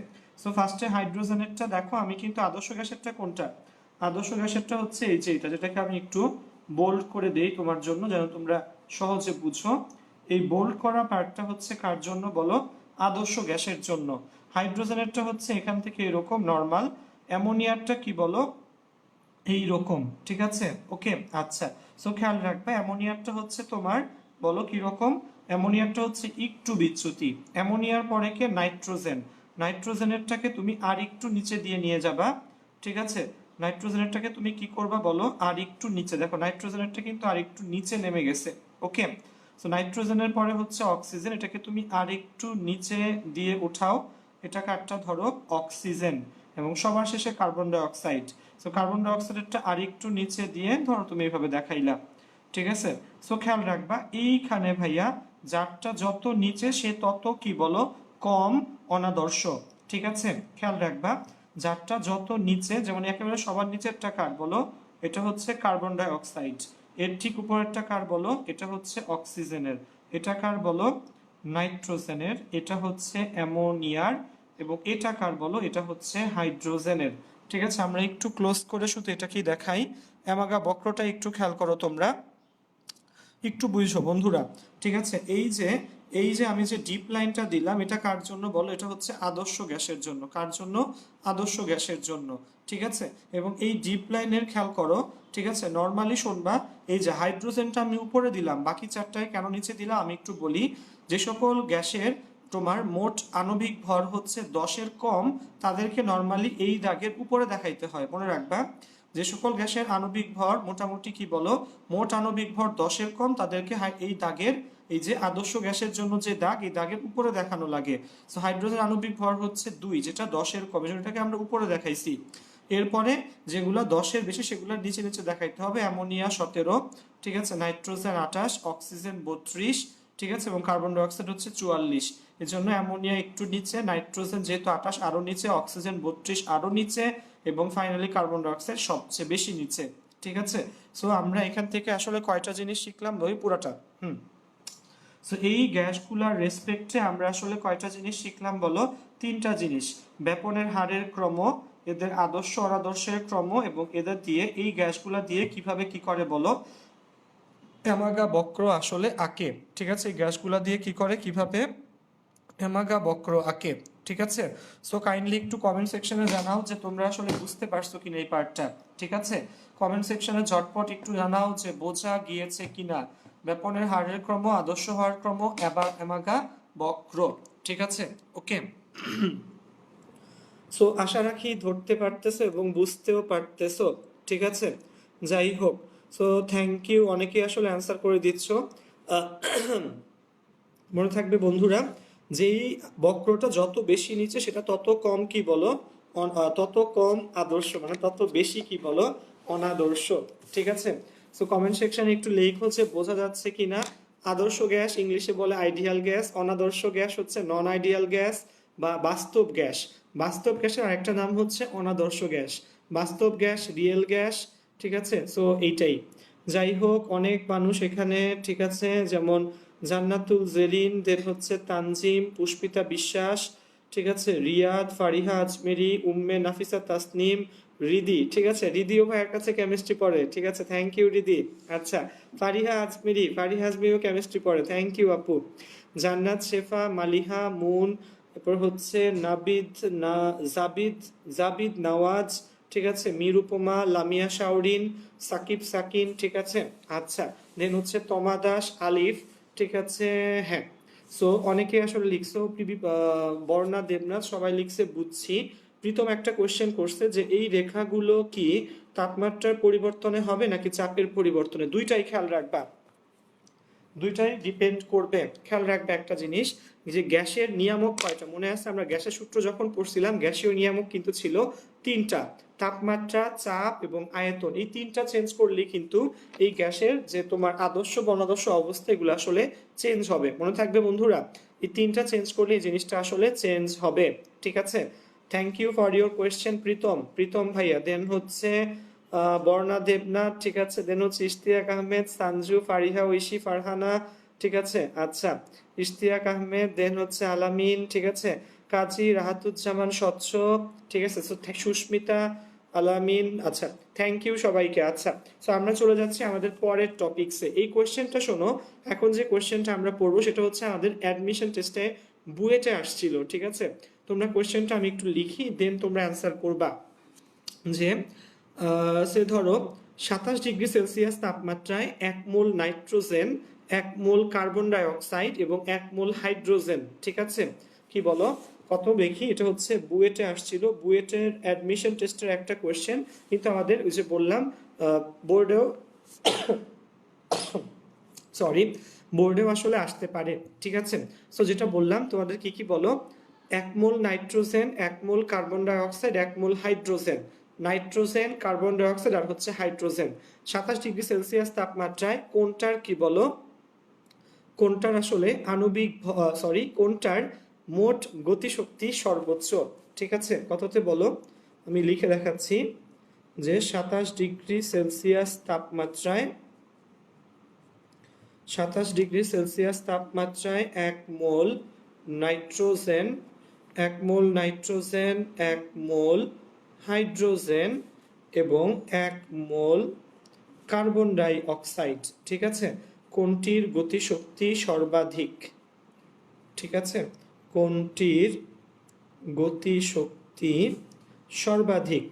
সো ফার্স্টে হাইড্রোজেনেরটা দেখো, আমি কিন্তু আদর্শ গ্যাসেরটা কোনটা, আদর্শ গ্যাসেরটা হচ্ছে এই যে এটা, যেটাকে আমি একটু বোল্ড করে দেই তোমার জন্য যেন তোমরা সহজে বুঝো। এই বোল্ড করা পার্টটা হচ্ছে কার জন্য বলো? আদর্শ গ্যাসের জন্য। হাইড্রোজেনেরটা হচ্ছে এখান থেকে এরকম নর্মাল, অ্যামোনিয়ারটা কি বলো? এই রকম, ঠিক আছে? ওকে, আচ্ছা। সো খেয়াল রাখবে অ্যামোনিয়ারটা হচ্ছে তোমার বলো কি রকম? অ্যামোনিয়ারটা হচ্ছে একটু বিচ্যুতি। অ্যামোনিয়ার পরে কে? নাইট্রোজেন। নাইট্রোজেনেরটাকে তুমি আর একটু নিচে দিয়ে নিয়ে যাবা, ঠিক আছে? নাইট্রোজেনেরটাকে তুমি কি করবা বলো? আর একটু নিচে, দেখো নাইট্রোজেনেরটা কিন্তু আর একটু নিচে নেমে গেছে। ওকে, সো নাইট্রোজেনের পরে হচ্ছে অক্সিজেন, এটাকে তুমি আর একটু নিচে দিয়ে উঠাও, এটা কারটা ধরো অক্সিজেন, এবং সবার শেষে carbon die oxide. So carbon die অক্সাইডটা আর একটু নিচে দিয়ে ধরো তুমি এইভাবে দেখাইলা, ঠিক আছে? সো খেয়াল রাখবা এইখানে ভাইয়া যারটা যত নিচে সে তত কি বলো? কম অনাদর্শ, ঠিক আছে? খেয়াল রাখবা যারটা যত নিচে, যেমন একেবারে সবার নিচেরটা কার বলো? এটা হচ্ছে কার্বন ডাই অক্সাইড। এর ঠিক উপরেরটা কার বলো? এটা হচ্ছে অক্সিজেনের। এটা কার বলো? নাইট্রোজেনের। এটা হচ্ছে অ্যামোনিয়ার। এবং এটা কার বলো? এটা হচ্ছে হাইড্রোজেনের। ঠিক আছে, আমরা একটু ক্লোজ করে শুধু এটাকেই দেখাই। অ্যামাগা বক্রটা একটু খেয়াল করো তোমরা, একটু বুঝো বন্ধুরা, ঠিক আছে? এই যে আমি যে ডিপ লাইনটা দিলাম, এটা কার জন্য বলো? এটা হচ্ছে আদর্শ গ্যাসের জন্য। কার জন্য? আদর্শ গ্যাসের জন্য, ঠিক আছে? এবং এই ডিপ লাইনের খেয়াল করো, ঠিক আছে? নর্মালি শুনবা, এই যে হাইড্রোজেনটা আমি উপরে দিলাম, বাকি চারটায় কেন নিচে দিলাম আমি একটু বলি। যে সকল গ্যাসের তোমার মোট আণবিক ভর হচ্ছে 10-এর কম, তাদেরকে নর্মালি এই দাগের উপরে দেখাইতে হয়, মনে রাখবা। যে সকল গ্যাসের আণবিক ভর মোটামুটি কি বলো? মোট আণবিক ভর 10-এর কম, তাদেরকে এই দাগের, এই যে আদর্শ গ্যাসের জন্য যে দাগ, এই দাগের উপরে দেখানো লাগে। সো হাইড্রোজেন আণবিক ভর হচ্ছে 2, যেটা 10-এর কম, এটাকে আমরা উপরে দেখাইছি। এরপরে যেগুলো 10-এর বেশি সেগুলো নিচে নিচে দেখাইতে হবে। অ্যামোনিয়া 17, ঠিক আছে? নাইট্রোজেন 28, অক্সিজেন 32, ঠিক আছে? এবং কার্বন ডাই অক্সাইড হচ্ছে 44। এর জন্য অ্যামোনিয়া একটু নিচে, নাইট্রোজেন যেহেতু 28 আরো নিচে, অক্সিজেন 32 আরো নিচে, এবং ফাইনালি কার্বন ডাই অক্সাইড সবচেয়ে বেশি নিচে, ঠিক আছে? সো আমরা এখান থেকে আসলে কয়টা জিনিস শিখলাম ওই পুরাটা? সো এই গ্যাসগুলার রেসপেক্টে আমরা আসলে কয়টা জিনিস শিখলাম বলো? 3টা জিনিস। ব্যাপনের হারের ক্রম, এদের আদর্শ অনাদর্শের ক্রম, এবং এদের দিয়ে এই গ্যাসগুলা দিয়ে কিভাবে কি করে বলো? অ্যামাগা বক্র আসলে আঁকে, ঠিক আছে? এই গ্যাসগুলা দিয়ে কি করে, কিভাবে অ্যামাগা বক্র আঁকে, ঠিক আছে? সো কাইন্ডলি একটু কমেন্ট সেকশনে জানাও যে তোমরা আসলে বুঝতে পারছো কিনা এই পার্টটা, ঠিক আছে? কমেন্ট সেকশনে ঝটপট একটু জানাও যে বোঝা গিয়েছে কিনা। ব্যাপনের হারের ক্রম, আদর্শ হওয়ার ক্রম, অ্যামাগা বক্র, ঠিক আছে? ওকে, সো আশা রাখি ধরতে পারতেছো এবং বুঝতেও পারতেছো, ঠিক আছে? যাই হোক, সো থ্যাংক ইউ, অনেকেই আসলে অ্যান্সার করে দিচ্ছ। আহ, মনে থাকবে বন্ধুরা, যেই বক্রটা যত বেশি নিচে সেটা তত কম কি বলো? তত কম আদর্শ, মানে তত বেশি কি বলো? অনাদর্শ, ঠিক আছে? সো কমেন্ট সেকশনে একটু লেখো যে বোঝা যাচ্ছে কিনা। আদর্শ গ্যাস ইংলিশে বলে আইডিয়াল গ্যাস, অনাদর্শ গ্যাস হচ্ছে নন আইডিয়াল গ্যাস বা বাস্তব গ্যাস। বাস্তব গ্যাসের আরেকটা নাম হচ্ছে অনাদর্শ গ্যাস। বাস্তব গ্যাস, রিয়েল গ্যাস, ঠিক আছে? সো এইটাই। যাই হোক, অনেক মানুষ এখানে, ঠিক আছে? যেমন জান্নাতুল জেরিন, দের হচ্ছে তানজিম, পুষ্পিতা বিশ্বাস, ঠিক আছে? রিয়াদ, ফারিহা আজমেরি, উম্মে নাফিসা তাসনিম, রিদি, ঠিক আছে? রিদিও ভাইয়ের কাছে কেমিস্ট্রি পড়ে, ঠিক আছে? Thank you Ridi. আচ্ছা, ফারিহা আজমেরিও কেমিস্ট্রি পড়ে, থ্যাংক ইউ আপু। জান্নাত, শেফা, মালিহা, মুন, এরপর হচ্ছে নাবিদ, না জাবিদ, জাবিদ নওয়াজ, ঠিক আছে? মীর উপমা, লামিয়া শাওরিন, সাকিব সাকিন, ঠিক আছে? আচ্ছা, দেন হচ্ছে তমা দাস, আলিফ, ঠিক আছে? হ্যাঁ, সো অনেকে আসলে লিখছো, বর্ণা, দেবনাথ, সবাই লিখছে বুঝছি। প্রীতম একটা কোশ্চেন করছে যে এই রেখাগুলো কি তাপমাত্রার পরিবর্তনে হবে নাকি চাপের পরিবর্তনে? দুইটাই খেয়াল রাখবা, দুইটাই ডিপেন্ড করবে। খেয়াল রাখবে একটা জিনিস, যে গ্যাসের নিয়ামক কয়টা মনে আছে? আমরা গ্যাসের সূত্র যখন পড়ছিলাম, গ্যাসীয় নিয়ামক কিন্তু ছিল 3টা: তাপমাত্রা, চাপ এবং আয়তন। এই 3টা চেঞ্জ করলে কিন্তু এই গ্যাসের যে তোমার আদর্শ বনাদর্শ অবস্থা, এগুলো আসলে চেঞ্জ হবে, মনে থাকবে বন্ধুরা। এই 3টা চেঞ্জ করলে এই জিনিসটা আসলে চেঞ্জ হবে, ঠিক আছে? Thank you for your question Pritam ভাইয়া। দেন হচ্ছে বর্ণা, দেবনাথ, ঠিক আছে? দেন হচ্ছে ইশতিয়াক আহমেদ, সানজু, ফারিহা, ঐশী, ফারহানা, ঠিক আছে? আচ্ছা, ইশতিয়াক আহমেদ, দেন হচ্ছে আলামিন, ঠিক আছে? কাজী রাহাতুজ্জামান, স্বচ্ছ, ঠিক আছে? সুস্মিতা, আলামিন, আচ্ছা থ্যাংক ইউ সবাইকে। আচ্ছা, সো আমরা চলে যাচ্ছি আমাদের পরের টপিকসে। এই কোয়েশ্চেনটা শোনো, এখন যে কোয়েশ্চেনটা আমরা পড়বো সেটা হচ্ছে আমাদের অ্যাডমিশন টেস্টে বুয়েটে আসছিল, ঠিক আছে? তোমরা কোয়েশ্চেনটা আমি একটু লিখি, দেন তোমরা অ্যান্সার করবা। যে সে ধরো 27 ডিগ্রি সেলসিয়াস তাপমাত্রায় 1 mole nitrogen, 1 mole carbon die oxide এবং 1 মোল হাইড্রোজেন, ঠিক আছে? কি বলো কত দেখি? এটা হচ্ছে বুয়েটে আসছিল, বুয়েটের অ্যাডমিশন টেস্টের একটা কোয়েশ্চেন, কিন্তু আমাদের ওই যে বললাম বোর্ডেও সরি বোর্ডেও আসলে আসতে পারে, ঠিক আছে? সো যেটা বললাম তোমাদের কি কি বলো, 1 mole nitrogen, 1 mole carbon dioxide, 1 mole hydrogen, nitrogen, carbon dioxide আর হচ্ছে হাইড্রোজেন 27 ডিগ্রি সেলসিয়াস তাপমাত্রায় কোনটার কি বলো, কোনটার আসলে আণবিক কোনটার মোট গতিশক্তি সর্বোচ্চ, ঠিক আছে? কততে বলো, আমি লিখে দেখাচ্ছি যে 27 ডিগ্রি সেলসিয়াস তাপমাত্রায় 27 ডিগ্রি সেলসিয়াস তাপমাত্রায় 1 mole nitrogen, 1 mole nitrogen, 1 mole hydrogen এবং 1 মোল কার্বন ডাই অক্সাইড, ঠিক আছে? কোনটির গতিশক্তি সর্বাধিক, ঠিক আছে? কোনটির গতিশক্তি সর্বাধিক?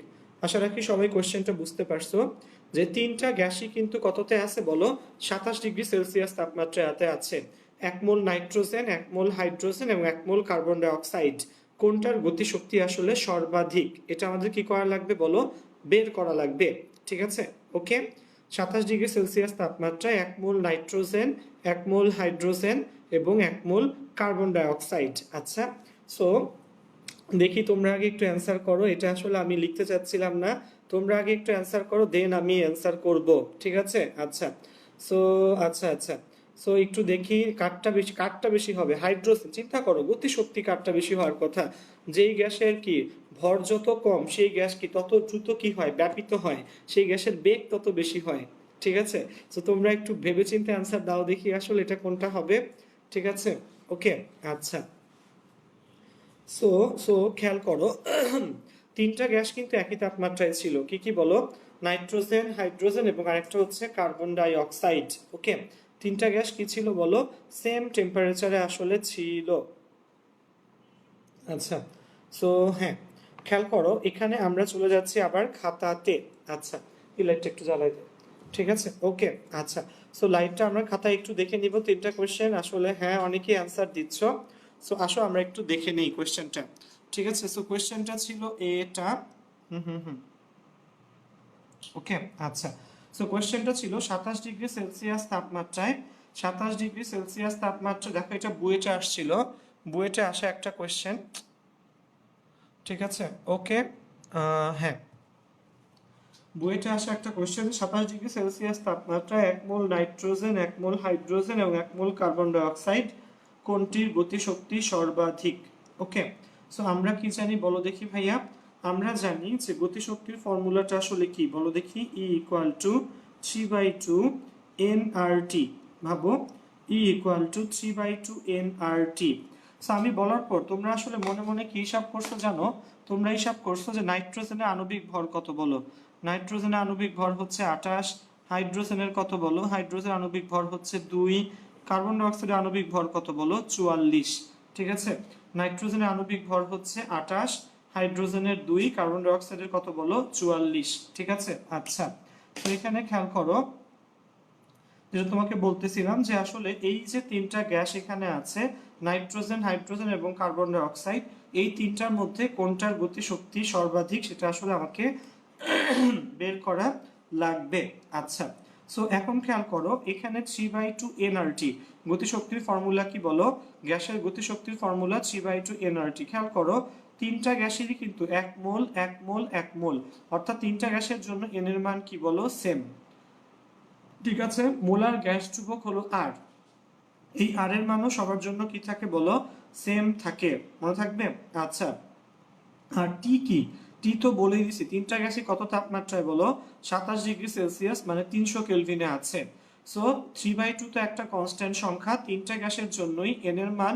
আশা রাখি সবাই কোশ্চেনটা বুঝতে পারছো, যে তিনটা গ্যাসই কিন্তু কততে আছে বলো, 27 ডিগ্রি সেলসিয়াস তাপমাত্রাতে আছে। 1 মোল নাইট্রোজেন, 1 মোল হাইড্রোজেন এবং 1 মোল কার্বন ডাই অক্সাইড, কোনটার গতিশক্তি আসলে সর্বাধিক? এটা আমাদের কি করা লাগবে বলো, বের করা লাগবে, ঠিক আছে? ওকে, 27 ডিগ্রি সেলসিয়াস তাপমাত্রায় 1 মোল নাইট্রোজেন, 1 মোল হাইড্রোজেন এবং 1 মোল কার্বন ডাই অক্সাইড। আচ্ছা, সো দেখি তোমরা আগে একটু অ্যান্সার করো, এটা আসলে আমি লিখতে চাচ্ছিলাম না, তোমরা আগে একটু অ্যান্সার করো, দেন আমি অ্যান্সার করব, ঠিক আছে? আচ্ছা, সো আচ্ছা, সো একটু দেখি কারটা বেশি হবে, হাইড্রোজেন। চিন্তা করো গতিশক্তি কারটা বেশি হওয়ার কথা, যেই গ্যাসের কি ভর যত কম সেই গ্যাস কি তত দ্রুত কি হয়, ব্যাপিত হয়, সেই গ্যাসের বেগ তত বেশি হয়, ঠিক আছে? তো তোমরা একটু ভেবেচিন্তে অ্যান্সার দাও দেখি আসলে এটা কোনটা হবে, ঠিক আছে? ওকে, আচ্ছা, সো সো খেয়াল করো তিনটা গ্যাস কিন্তু একই তাপমাত্রায় ছিল, কি কি বলো, নাইট্রোজেন, হাইড্রোজেন এবং আরেকটা হচ্ছে কার্বন ডাই অক্সাইড। ওকে, তিনটা গ্যাস কি ছিল বলো, সেম টেম্পারেচারে আসলে ছিল। আচ্ছা, সো হ্যাঁ, খেয়াল করো এখানে আমরা চলে যাচ্ছি আবার খাতাতে। আচ্ছা, এই লাইটটা একটু জ্বালাই দাও, ঠিক আছে? ওকে, আচ্ছা, সো লাইটটা আমরা খাতায় একটু দেখে নিব, তিনটা কোয়েশ্চেন আসলে হ্যাঁ অনেকেই অ্যান্সার দিচ্ছ। সো আসো আমরা একটু দেখে নেই কোয়েশ্চেনটা, ঠিক আছে? সো কোয়েশ্চেনটা ছিল এটা, ওকে, আচ্ছা, সো কোয়েশ্চেনটা ছিল 27 ডিগ্রি সেলসিয়াস তাপমাত্রায়, 27 ডিগ্রি সেলসিয়াস তাপমাত্রা, দেখো এটা বুয়েটে আসছিল, বুয়েটে আসা একটা কোয়েশ্চেন, ঠিক আছে? ওকে, হ্যাঁ, বুয়েটে আসা একটা কোয়েশ্চেন, 27 ডিগ্রি সেলসিয়াস তাপমাত্রায় 1 মোল নাইট্রোজেন, 1 মোল হাইড্রোজেন এবং 1 মোল কার্বন ডাই অক্সাইড, কোনটির গতিশক্তি সর্বাধিক? ওকে, সো আমরা কি জানি বলো দেখি ভাইয়া, আমরা জানি যে গতিশক্তির ফর্মুলাটা আসলে কি বলো দেখি, ই ইকুয়াল টু 3/2 nRT, ভাবো, E equal to 3/2 nRT। So আমি বলার পর তোমরা আসলে মনে মনে কি হিসাব করছো জানো, তোমরা হিসাব করছো যে নাইট্রোজেনের আণবিক ভর কত বলো, নাইট্রোজেনের আণবিক ভর হচ্ছে 28, হাইড্রোজেনের কত বলো, হাইড্রোজেনের আণবিক ভর হচ্ছে 2, কার্বন ডাই অক্সাইডের আণবিক ভর কত বলো, 44, ঠিক আছে? নাইট্রোজেনের আণবিক ভর হচ্ছে 28, হাইড্রোজেনের 2, কার্বন ডাই অক্সাইডের কত বলো, 44, ঠিক আছে? আচ্ছা, তো এখানে খেয়াল করো, যেটা তোমাকে বলতেছিলাম যে আসলে এই যে তিনটা গ্যাস এখানে আছে, নাইট্রোজেন, হাইড্রোজেন এবং কার্বন ডাই অক্সাইড, এই তিনটার মধ্যে কোনটার গতিশক্তি সর্বাধিক সেটা আসলে আমাকে বের করা লাগবে। আচ্ছা, সো এখন খেয়াল করো এখানে 3/2 nRT, গতিশক্তির ফর্মুলা কি বলো, গ্যাসের গতিশক্তির ফর্মুলা 3/2 nRT। খেয়াল করো তিনটা গ্যাসেরই কিন্তু 1 মোল 1 মোল 1 মোল, অর্থাৎ তিনটা গ্যাসের জন্য n এর মান কি বলো, সেম, ঠিক আছে? মোলার গ্যাস ধ্রুবক হলো আর, এই আর এর মানও সবার জন্য কি থাকে বলো, সেম থাকে, মনে থাকবে? আচ্ছা, আর টি কি, টি তো বলেই দিছি, তিনটা গ্যাসই কত তাপমাত্রায় বলো, 27 ডিগ্রি সেলসিয়াস, মানে 300 কেলভিনে আছে। সো 3/2 তো একটা কনস্ট্যান্ট সংখ্যা, তিনটা গ্যাসের জন্যই এন এর মান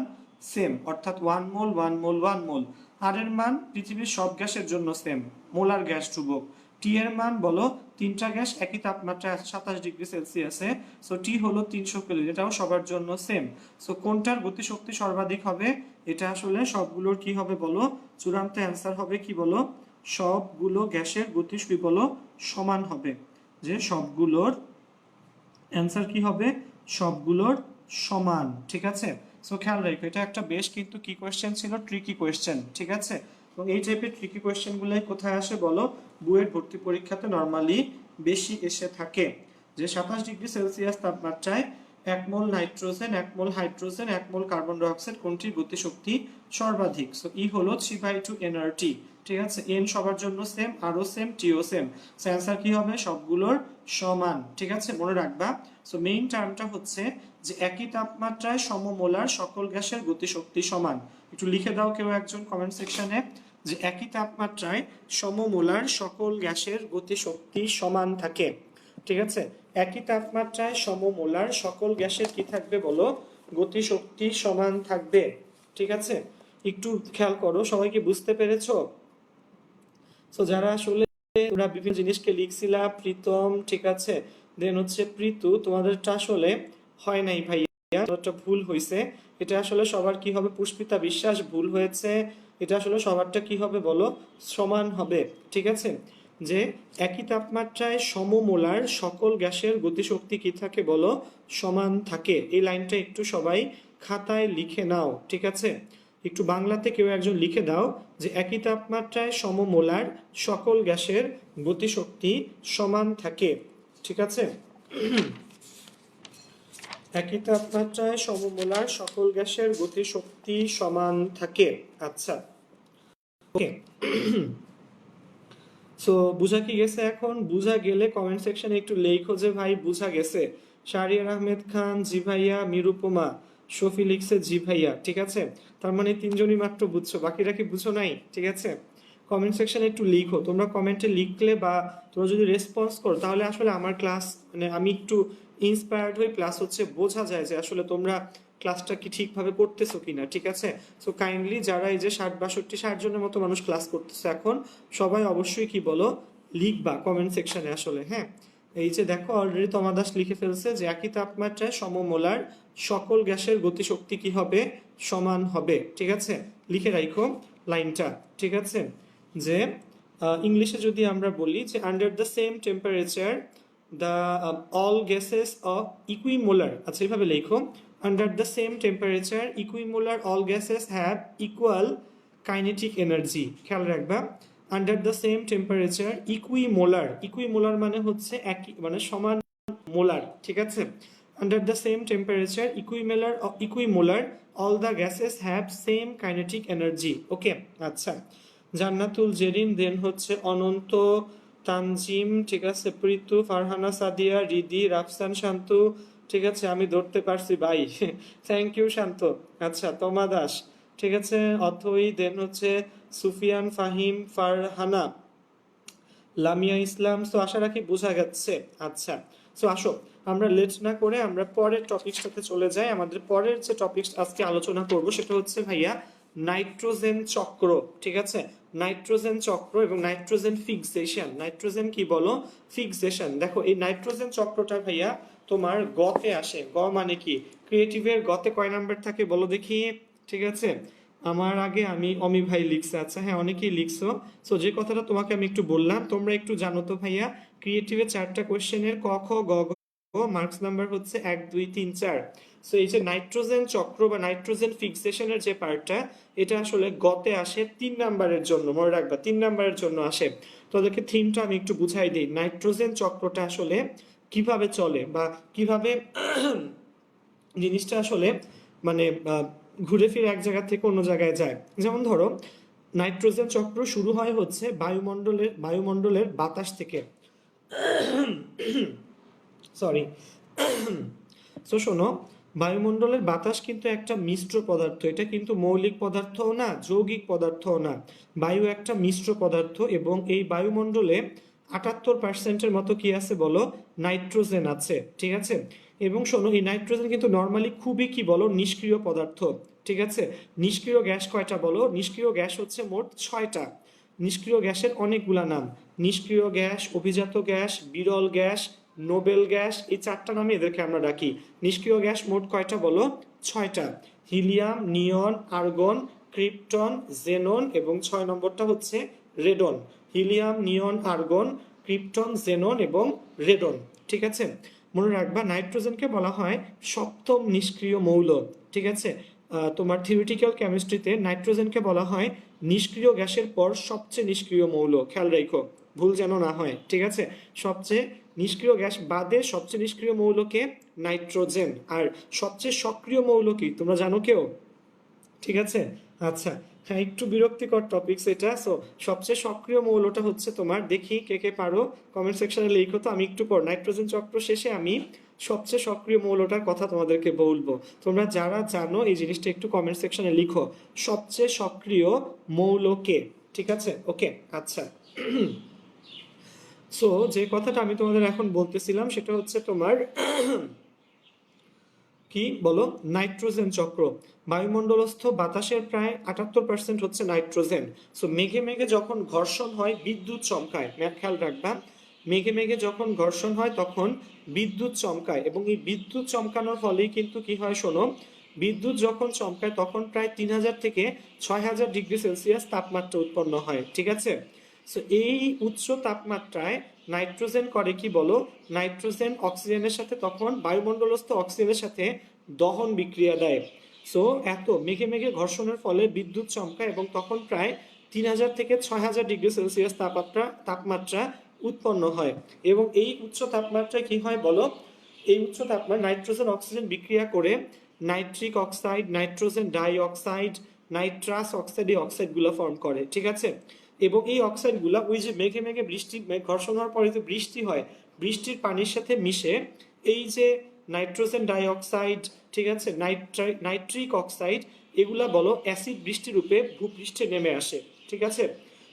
সেম, অর্থাৎ 1 মোল 1 মোল 1 মোল। আর এর মান পৃথিবীর সব গ্যাসের জন্য সেম, মোলার গ্যাস ধ্রুবক। টি এর মান বলো, তিনটা গ্যাস একই তাপমাত্রায় আছে 27 ডিগ্রি সেলসিয়াসে, সো টি হলো 300 কেলভিন, এটাও সবার জন্য সেম। সো কোনটার গতিশক্তি সর্বাধিক হবে? এটা আসলে সবগুলোর কি হবে বলো, চূড়ান্ত অ্যান্সার হবে কি বলো, সবগুলো গ্যাসের গতিশক্তি বলো সমান হবে, যে সবগুলোর অ্যান্সার কি হবে, সবগুলোর সমান, ঠিক আছে। সো খেয়াল রাখো, এটা একটা বেশ কিন্তু কি কোয়েশ্চেন ছিল, ট্রিকি কোয়েশ্চেন, ঠিক আছে। এবং এই টাইপের ট্রিকি কোয়েশ্চেনগুলোই কোথায় আসে বলো, বুয়েট ভর্তি পরীক্ষাতে নর্মালি বেশি এসে থাকে। যে 27 ডিগ্রি সেলসিয়াস তাপমাত্রায় 1 mole nitrogen, 1 mole hydrogen, 1 mole carbon dioxide কোনটির গতিশক্তি সর্বাধিক? সো ই হলো 3/2 এনআরটি, ঠিক আছে। এন সবার জন্য সেম, আরও সেম, টিও সেম। সো অ্যান্সার কি হবে, সবগুলোর সমান, ঠিক আছে, মনে রাখবা। সো মেইন টার্মটা হচ্ছে যে একই তাপমাত্রায় সমমোলার সকল গ্যাসের গতিশক্তি সমান। একটু লিখে দাও কেউ একজন কমেন্ট সেকশনে, যে একই তাপমাত্রায় সমমোলার সকল গ্যাসের গতিশক্তি সমান থাকে, ঠিক আছে। একই তাপমাত্রায় সমমোলার সকল গ্যাসের কি থাকবে বলো, গতিশক্তি সমান থাকবে, ঠিক আছে। একটু খেয়াল করো, সবাই কি বুঝতে পেরেছো? সো যারা আসলে তোমরা বিভিন্ন জিনিসকে লিখছিলা, প্রীতম, ঠিক আছে, দেন হচ্ছে প্রীতু, তোমাদেরটা আসলে হয় নাই ভাইয়া, তোমারটা ভুল হয়েছে। এটা আসলে সবার কি হবে, পুষ্পিতা বিশ্বাস ভুল হয়েছে, এটা আসলে সবারটা কি হবে বলো, সমান হবে, ঠিক আছে। যে একই তাপমাত্রায় সমমোলার সকল গ্যাসের গতিশক্তি কি থাকে বলো, সমান থাকে। এই লাইনটা একটু সবাই খাতায় লিখে নাও, ঠিক আছে। একটু বাংলাতে কেউ একজন লিখে দাও, যে একই তাপমাত্রায় সমমোলার সকল গ্যাসের গতিশক্তি সমান থাকে, ঠিক আছে। একই তাপমাত্রায় সমমোলার সকল গ্যাসের গতিশক্তি সমান থাকে, আচ্ছা, ওকে। সো বুঝা কি গেছে? এখন বুঝা গেলে কমেন্ট সেকশনে একটু লেখো যে ভাই বুঝা গেছে। শাহরিয়ার আহমেদ খান জি ভাইয়া, নিরুপমা, শফি লিখছে জি ভাইয়া, ঠিক আছে। তার মানে তিনজনই মাত্র বুঝছো, বাকিরা কি বুঝো নাই? ঠিক আছে, কমেন্ট সেকশনে একটু লিখো, তোমরা কমেন্টে লিখলে বা তোমরা যদি রেসপন্স করো তাহলে আসলে আমার ক্লাস মানে আমি একটু ইন্সপায়ার্ড হই, প্লাস হচ্ছে বোঝা যায় যে আসলে তোমরা ক্লাসটা কি ঠিকভাবে করতেছো কিনা, ঠিক আছে। সো কাইন্ডলি যারা এই যে 60-62-60 জনের মতো মানুষ ক্লাস করতেছে এখন, সবাই অবশ্যই কি বলো, লিখবা কমেন্ট সেকশনে আসলে, হ্যাঁ। এই যে দেখো অলরেডি তমা দাস লিখে ফেলছে যে একই তাপমাত্রায় সমমোলার সকল গ্যাসের গতিশক্তি কি হবে, সমান হবে, ঠিক আছে। লিখে রাখো লাইনটা, ঠিক আছে। যে ইংলিশে যদি আমরা বলি যে under the same temperature the all gases of equimolar, আচ্ছা এইভাবে লেখো, under the same temperature equimolar all gases have equal kinetic energy. খেয়াল রাখবা, under the same temperature equimolar, equimolar মানে হচ্ছে একই মানে সমান মোলার, ঠিক আছে। Under the same temperature equimolar all the gases have same kinetic energy, okay, আচ্ছা। জান্নাতুল জেরিন, দেন হচ্ছে অনন্ত, তানজিম, ঠিক আছে, প্রীতু, ফারহানা সাদিয়া, রিদি, রাফসান, শান্তু, ঠিক আছে, আমি ধরতে পারছি ভাই, থ্যাংক ইউ শান্ত। আচ্ছা তমা দাস, ঠিক আছে, অথই, দেন হচ্ছে সুফিয়ান, ফাহিম, ফারহানা, লামিয়া ইসলাম। তো আশা রাখি বোঝা গেছে, আচ্ছা। সো আসো আমরা লেট না করে আমরা পরের টপিকটাতে চলে যাই। আমাদের পরের যে টপিক আজকে আলোচনা করব সেটা হচ্ছে ভাইয়া নাইট্রোজেন চক্র, ঠিক আছে। নাইট্রোজেন চক্র এবং নাইট্রোজেন ফিক্সেশন। নাইট্রোজেন কি বলো, ফিক্সেশন। দেখো এই নাইট্রোজেন চক্রটা ভাইয়া তোমার গতে আসে, গ মানে কি, ক্রিয়েটিভের গতে কয় নাম্বার থাকে বলো দেখি, ঠিক আছে। আমার আগে আমি অমি ভাই লিখছে, আচ্ছা হ্যাঁ অনেকেই লিখছো। সো যে কথাটা তোমাকে আমি একটু বললাম, তোমরা একটু জানো তো ভাইয়া, ক্রিয়েটিভের 4টা কোশ্চেনের ক খ গ মার্কস নাম্বার হচ্ছে 1 2 3 4। সো এই যে নাইট্রোজেন চক্র বা নাইট্রোজেন ফিক্সেশনের যে পার্টটা, এটা আসলে গতে আসে 3 নাম্বারের জন্য, মনে রাখবা 3 নাম্বারের জন্য আসে। তোদেরকে থিমটা আমি একটু বুঝাই দিই, নাইট্রোজেন চক্রটা আসলে কিভাবে চলে বা কিভাবে জিনিসটা আসলে মানে ঘুরে ফিরে এক জায়গা থেকে অন্য জায়গায় যায়। যেমন ধরো নাইট্রোজেন চক্র শুরু হয় হচ্ছে বায়ুমণ্ডলের বাতাস থেকে, সরি। তো শোনো, বায়ুমণ্ডলের বাতাস কিন্তু একটা মিশ্র পদার্থ, এটা কিন্তু মৌলিক পদার্থও না, যৌগিক পদার্থও না, বায়ু একটা মিশ্র পদার্থ। এবং এই বায়ুমণ্ডলে 78%-এর মতো কি আছে বলো, নাইট্রোজেন আছে, ঠিক আছে। এবং শোনো এই নাইট্রোজেন কিন্তু নর্মালি খুবই কি বলো, নিষ্ক্রিয় পদার্থ, ঠিক আছে। নিষ্ক্রিয় গ্যাস কয়টা বলো, নিষ্ক্রিয় গ্যাস হচ্ছে মোট 6টা। নিষ্ক্রিয় গ্যাসের অনেকগুলা নাম, নিষ্ক্রিয় গ্যাস, অভিজাত গ্যাস, বিরল গ্যাস, নোবেল গ্যাস, এই 4টা নামে এদেরকে আমরা ডাকি। নিষ্ক্রিয় গ্যাস মোট কয়টা বলো? 6টা। হিলিয়াম, নিয়ন, আর্গন, ক্রিপ্টন, জেনন এবং 6 নম্বরটা হচ্ছে রেডন। হিলিয়াম, নিয়ন, আর্গন, ক্রিপ্টন, জেনন এবং রেডন। ঠিক আছে, মনে রাখবা নাইট্রোজেনকে বলা হয় সপ্তম নিষ্ক্রিয় মৌল। ঠিক আছে, তোমার থিওরিটিক্যাল কেমিস্ট্রিতে নাইট্রোজেনকে বলা হয় নিষ্ক্রিয় গ্যাসের পর সবচেয়ে নিষ্ক্রিয় মৌল। খেয়াল রাখো, ভুল যেন না হয়। ঠিক আছে, সবচেয়ে নিষ্ক্রিয় গ্যাস বাদে সবচেয়ে নিষ্ক্রিয় মৌলকে নাইট্রোজেন। আর সবচেয়ে সক্রিয় মৌল কি তোমরা জানো কেউ? ঠিক আছে, আচ্ছা, হ্যাঁ, একটু বিরক্তিকর টপিকস এটা। সো সবচেয়ে সক্রিয় মৌলটা হচ্ছে তোমার, দেখি কে কে পারো কমেন্ট সেকশনে লিখো তো। আমি একটু পর নাইট্রোজেন চক্র শেষে আমি সবচেয়ে সক্রিয় মৌলটার কথা তোমাদেরকে বলবো। তোমরা যারা জানো এই জিনিসটা একটু কমেন্ট সেকশনে লিখো, সবচেয়ে সক্রিয় মৌল কে। ঠিক আছে, ওকে, আচ্ছা। সো যে কথাটা আমি তোমাদের এখন বলতেছিলাম সেটা হচ্ছে তোমার কি বলো, নাইট্রোজেন চক্র। বায়ুমণ্ডলস্থ বাতাসের প্রায় 78% হচ্ছে নাইট্রোজেন। সো মেঘে মেঘে যখন ঘর্ষণ হয় বিদ্যুৎ চমকায়, খেয়াল রাখবা, মেঘে মেঘে যখন ঘর্ষণ হয় তখন বিদ্যুৎ চমকায়, এবং এই বিদ্যুৎ চমকানোর ফলেই কিন্তু কি হয় শোনো, বিদ্যুৎ যখন চমকায় তখন প্রায় 3000 থেকে 6000 ডিগ্রি সেলসিয়াস তাপমাত্রা উৎপন্ন হয়। ঠিক আছে, সো এই উচ্চ তাপমাত্রায় নাইট্রোজেন করে কি বলো, নাইট্রোজেন অক্সিজেনের সাথে তখন বায়ুমণ্ডলস্থ অক্সিজেনের সাথে দহন বিক্রিয়া দেয়। সো এত মেঘে মেঘে ঘর্ষণের ফলে বিদ্যুৎ চমকায় এবং তখন প্রায় 3000 থেকে 6000 ডিগ্রি সেলসিয়াস তাপমাত্রা উৎপন্ন হয়। এবং এই উচ্চ তাপমাত্রায় কি হয় বলো, এই উচ্চ তাপমাত্রায় নাইট্রোজেন অক্সিজেন বিক্রিয়া করে nitric oxide, nitrogen die oxide, nitrous oxide, এই অক্সাইডগুলো ফর্ম করে। ঠিক আছে, এবং এই অক্সাইডগুলো ওই যে মেঘে মেঘে ঘর্ষণ হওয়ার পরে যে বৃষ্টি হয়, বৃষ্টির পানির সাথে মিশে এই যে নাইট্রোজেন ডাই অক্সাইড, ঠিক আছে, নাইট্রিক অক্সাইড, এগুলা বলো অ্যাসিড বৃষ্টি রূপে ভূপৃষ্ঠে নেমে আসে। ঠিক আছে,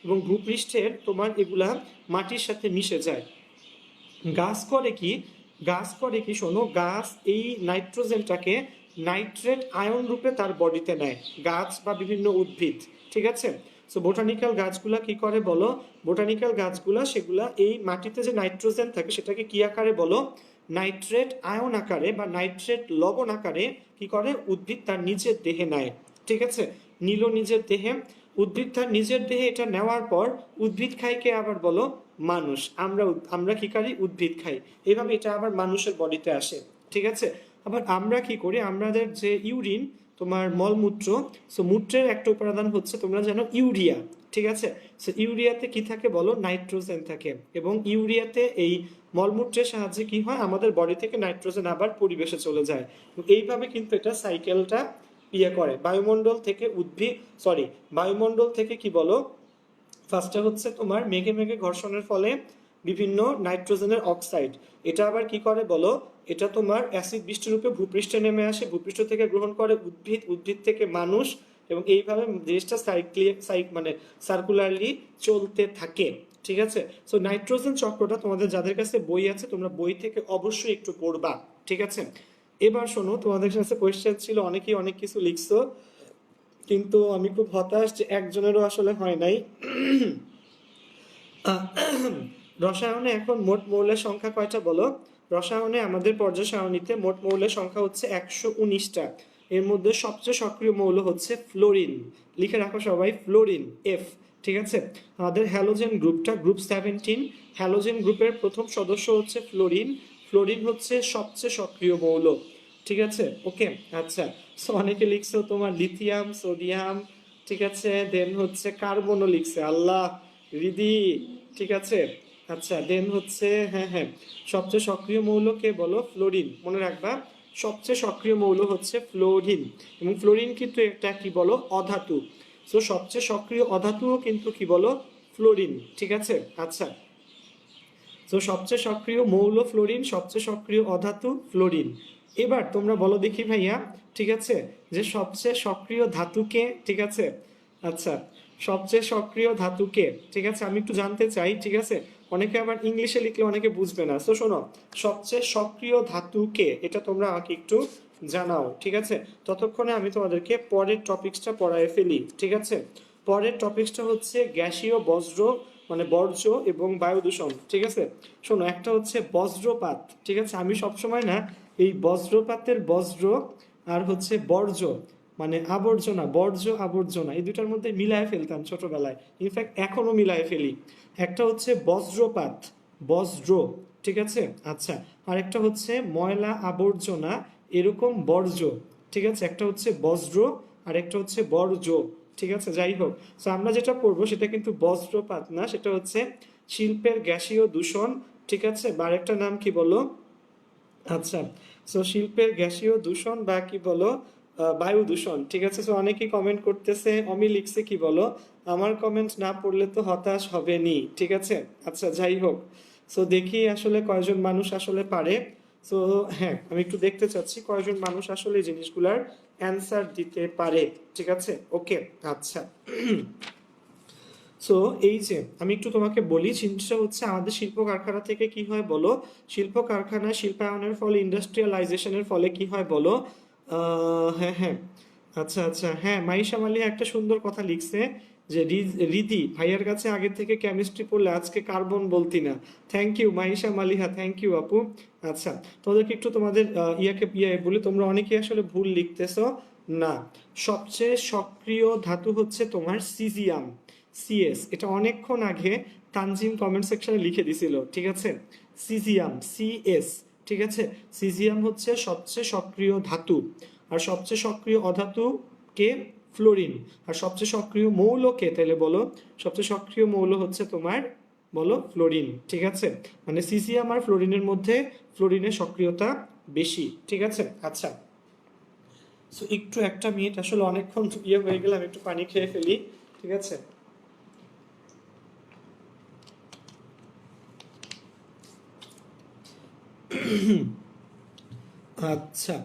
এবং ভূপৃষ্ঠের তোমার এগুলা মাটির সাথে মিশে যায়। গাছ করে কি, গাছ করে কি শোনো, গাছ এই নাইট্রোজেনটাকে নাইট্রেট আয়ন রূপে তার বডিতে নেয়, গাছ বা বিভিন্ন উদ্ভিদ। ঠিক আছে, সো বোটানিক্যাল গাছগুলা কি করে বলো, বোটানিক্যাল গাছগুলা সেগুলা এই মাটিতে যে নাইট্রোজেন থাকে সেটাকে কি আকারে বলো, নাইট্রেট আয়ন আকারে বা নাইট্রেট লবণ আকারে কি করে উদ্ভিদ তার নিজের দেহে নেয়। ঠিক আছে, নিল নিজের দেহে, উদ্ভিদ তার নিজের দেহে এটা নেওয়ার পর উদ্ভিদ খায় কে আবার বলো, মানুষ। আমরা কি করি, উদ্ভিদ খাই, এইভাবে এটা আবার মানুষের বডিতে আসে। ঠিক আছে, আবার আমরা কি করি, আমাদের যে ইউরিন, তোমার মলমূত্র, সো মূত্রের একটা উপাদান হচ্ছে তোমরা জানো ইউরিয়া। ঠিক আছে, সো ইউরিয়াতে কি থাকে বলো, নাইট্রোজেন থাকে, এবং ইউরিয়াতে এই মলমূত্রের সাহায্যে কি হয়, আমাদের বডি থেকে নাইট্রোজেন আবার পরিবেশে চলে যায়। এইভাবে কিন্তু এটা সাইকেলটা ইয়ে করে। বায়ুমণ্ডল থেকে বায়ুমণ্ডল থেকে কি বলো, ফার্স্টে হচ্ছে তোমার মেঘে মেঘে ঘর্ষণের ফলে বিভিন্ন নাইট্রোজেনের অক্সাইড, এটা আবার কি করে বলো, এটা তোমার অ্যাসিড বৃষ্টি রূপে ভূপৃষ্ঠে নেমে আসে, ভূপৃষ্ঠ থেকে গ্রহণ করে উদ্ভিদ, উদ্ভিদ থেকে মানুষ, এবং এইভাবে জিনিসটা মানে সার্কুলারলি চলতে থাকে। ঠিক আছে, সো নাইট্রোজেন চক্রটা তোমাদের যাদের কাছে বই আছে তোমরা বই থেকে অবশ্যই একটু পড়বা। ঠিক আছে, এবার শোনো, তোমাদের কাছে কোয়েশ্চেন ছিল, অনেকেই অনেক কিছু লিখছো, কিন্তু আমি খুব হতাশ যে একজনেরও আসলে হয় নাই। রসায়নে এখন মোট মৌলের সংখ্যা কয়টা বলো? রসায়নে আমাদের পর্যায় সারণীতে মোট মৌলের সংখ্যা হচ্ছে 119টা। এর মধ্যে সবচেয়ে সক্রিয় মৌল হচ্ছে ফ্লোরিন। লিখে রাখো সবাই, ফ্লোরিন, এফ। ঠিক আছে, আমাদের হ্যালোজেন গ্রুপটা গ্রুপ 17, হ্যালোজেন গ্রুপের প্রথম সদস্য হচ্ছে ফ্লোরিন। ফ্লোরিন হচ্ছে সবচেয়ে সক্রিয় মৌল। ঠিক আছে, ওকে, আচ্ছা। সো অনেকে লিখছো তোমার লিথিয়াম, সোডিয়াম, ঠিক আছে, দেন হচ্ছে কার্বনও লিখছে, আল্লাহ রিদি। ঠিক আছে, আচ্ছা, দেন হচ্ছে হ্যাঁ হ্যাঁ, সবচেয়ে সক্রিয় মৌল কে বলো, ফ্লোরিন। মনে রাখবা সবচেয়ে সক্রিয় মৌল হচ্ছে ফ্লোরিন, এবং ফ্লোরিন কিন্তু একটা কি বলো, অধাতু। সো সবচেয়ে সক্রিয় অধাতুও কিন্তু কি বলো, ফ্লোরিন। ঠিক আছে, আচ্ছা, তো সবচেয়ে সক্রিয় মৌল ফ্লোরিন, সবচেয়ে সক্রিয় অধাতু ফ্লোরিন। এবার তোমরা বলো দেখি ভাইয়া, ঠিক আছে, যে সবচেয়ে সক্রিয় ধাতুকে। ঠিক আছে, আচ্ছা, সবচেয়ে সক্রিয় ধাতুকে। ঠিক আছে, আমি একটু জানতে চাই। ঠিক আছে, অনেকে আবার ইংলিশে লিখলে অনেকে বুঝবে না, তো শোনো, সবচেয়ে সক্রিয় ধাতুকে এটা তোমরা আমাকে একটু জানাও। ঠিক আছে, ততক্ষণে আমি তোমাদেরকে পরের টপিকসটা পড়ায় ফেলি। ঠিক আছে, পরের টপিকসটা হচ্ছে গ্যাসীয় বজ্র মানে বর্জ্য এবং বায়ু দূষণ, ঠিক আছে। শোনো, একটা হচ্ছে বজ্রপাত, ঠিক আছে। আমি সবসময় না এই বজ্রপাতের বজ্র আর হচ্ছে বর্জ্য মানে আবর্জনা, বর্জ্য আবর্জনা এই দুটার মধ্যে মিলায় ফেলতাম ছোটবেলায়, ইনফ্যাক্ট এখনো মিলায় ফেলি। একটা হচ্ছে বজ্রপাত, বজ্র, ঠিক আছে। আচ্ছা, আর একটা হচ্ছে ময়লা আবর্জনা এরকম বর্জ্য, ঠিক আছে। একটা হচ্ছে বজ্র আর একটা হচ্ছে বর্জ্য, ঠিক আছে। যাই হোক, তো আমরা যেটা পড়বো সেটা কিন্তু বজ্রপাত না, সেটা হচ্ছে শিল্পের গ্যাসীয় দূষণ, ঠিক আছে। বা আরেকটা নাম কি বলো? আচ্ছা, সো শিল্পের গ্যাসীয় দূষণ বা কি বলো, বায়ু দূষণ, ঠিক আছে। সো অনেকেই কমেন্ট করতেছে, অমি লিখছে কি বলো, আমার কমেন্ট না পড়লে তো হতাশ হবে নি, ঠিক আছে। আচ্ছা, যাই হোক, সো দেখি আসলে কয়জন মানুষ আসলে পারে। সো হ্যাঁ, আমি একটু দেখতে চাচ্ছি কয়জন মানুষ আসলে এই জিনিসগুলার অ্যান্সার দিতে পারে, ঠিক আছে। ওকে, আচ্ছা। সো এই যে আমি একটু তোমাকে বলি, জিনিসটা হচ্ছে আমাদের শিল্প কারখানা থেকে কি হয় বলো, শিল্প কারখানায় শিল্পায়নের ফলে, ইন্ডাস্ট্রিয়ালাইজেশনের ফলে কি হয় বলো। হ্যাঁ হ্যাঁ, আচ্ছা আচ্ছা, হ্যাঁ মাইশা মালিয়া একটা সুন্দর কথা লিখছে যে রিদি ভাইয়ার কাছে আগে থেকে কেমিস্ট্রি পড়লে আজকে কার্বন বলতি না। Thank you Maisha Maliha, thank you আপু। আচ্ছা, তোমাদেরকে একটু তোমাদের ইয়ে বলি, তোমরা অনেকেই আসলে ভুল লিখতেছো। না, সবচেয়ে সক্রিয় ধাতু হচ্ছে তোমার সিজিয়াম, সিএস। এটা অনেকক্ষণ আগে তানজিম কমেন্ট সেকশনে লিখে দিছিল, ঠিক আছে। সিজিয়াম, সিএস, ঠিক আছে। সিজিয়াম হচ্ছে সবচেয়ে সক্রিয় ধাতু, আর সবচেয়ে সক্রিয় অধাতু কে? ফ্লোরিন। আর সবচেয়ে সক্রিয় মৌল কে তাহলে বলো? সবচেয়ে সক্রিয় মৌল হচ্ছে তোমার, বলো, ফ্লোরিন, ঠিক আছে। মানে সিজিয়াম আর ফ্লোরিনের মধ্যে ফ্লোরিনের সক্রিয়তা বেশি, ঠিক আছে। আচ্ছা, সো একটু একটা মিনিট, আসলে অনেকক্ষণ ইয়ে হয়ে গেলাম, একটু পানি খেয়ে ফেলি, ঠিক আছে। আচ্ছা,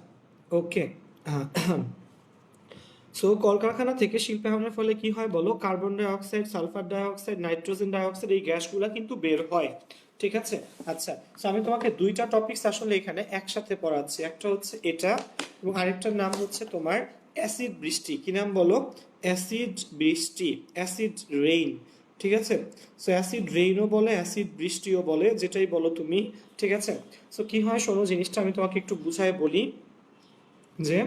ওকে। সো কলকারখানা থেকে শিল্পায়নের ফলে কি হয় বলো, carbon die oxide, sulphur die oxide, nitrogen die oxide, এই গ্যাসগুলো কিন্তু বের হয়, ঠিক আছে। আচ্ছা, সো আমি তোমাকে দুইটা টপিকস আসলে এখানে একসাথে পড়াচ্ছি, একটা হচ্ছে এটা এবং আরেকটার নাম হচ্ছে তোমার অ্যাসিড বৃষ্টি। কি নাম বলো? অ্যাসিড বৃষ্টি, অ্যাসিড রেইন, ঠিক আছে। সো অ্যাসিড রেইনও বলে, অ্যাসিড বৃষ্টিও বলে, যেটাই বলো তুমি, ঠিক আছে। সো কি হয় শোনো, জিনিসটা আমি তোমাকে একটু বুঝায় বলি যে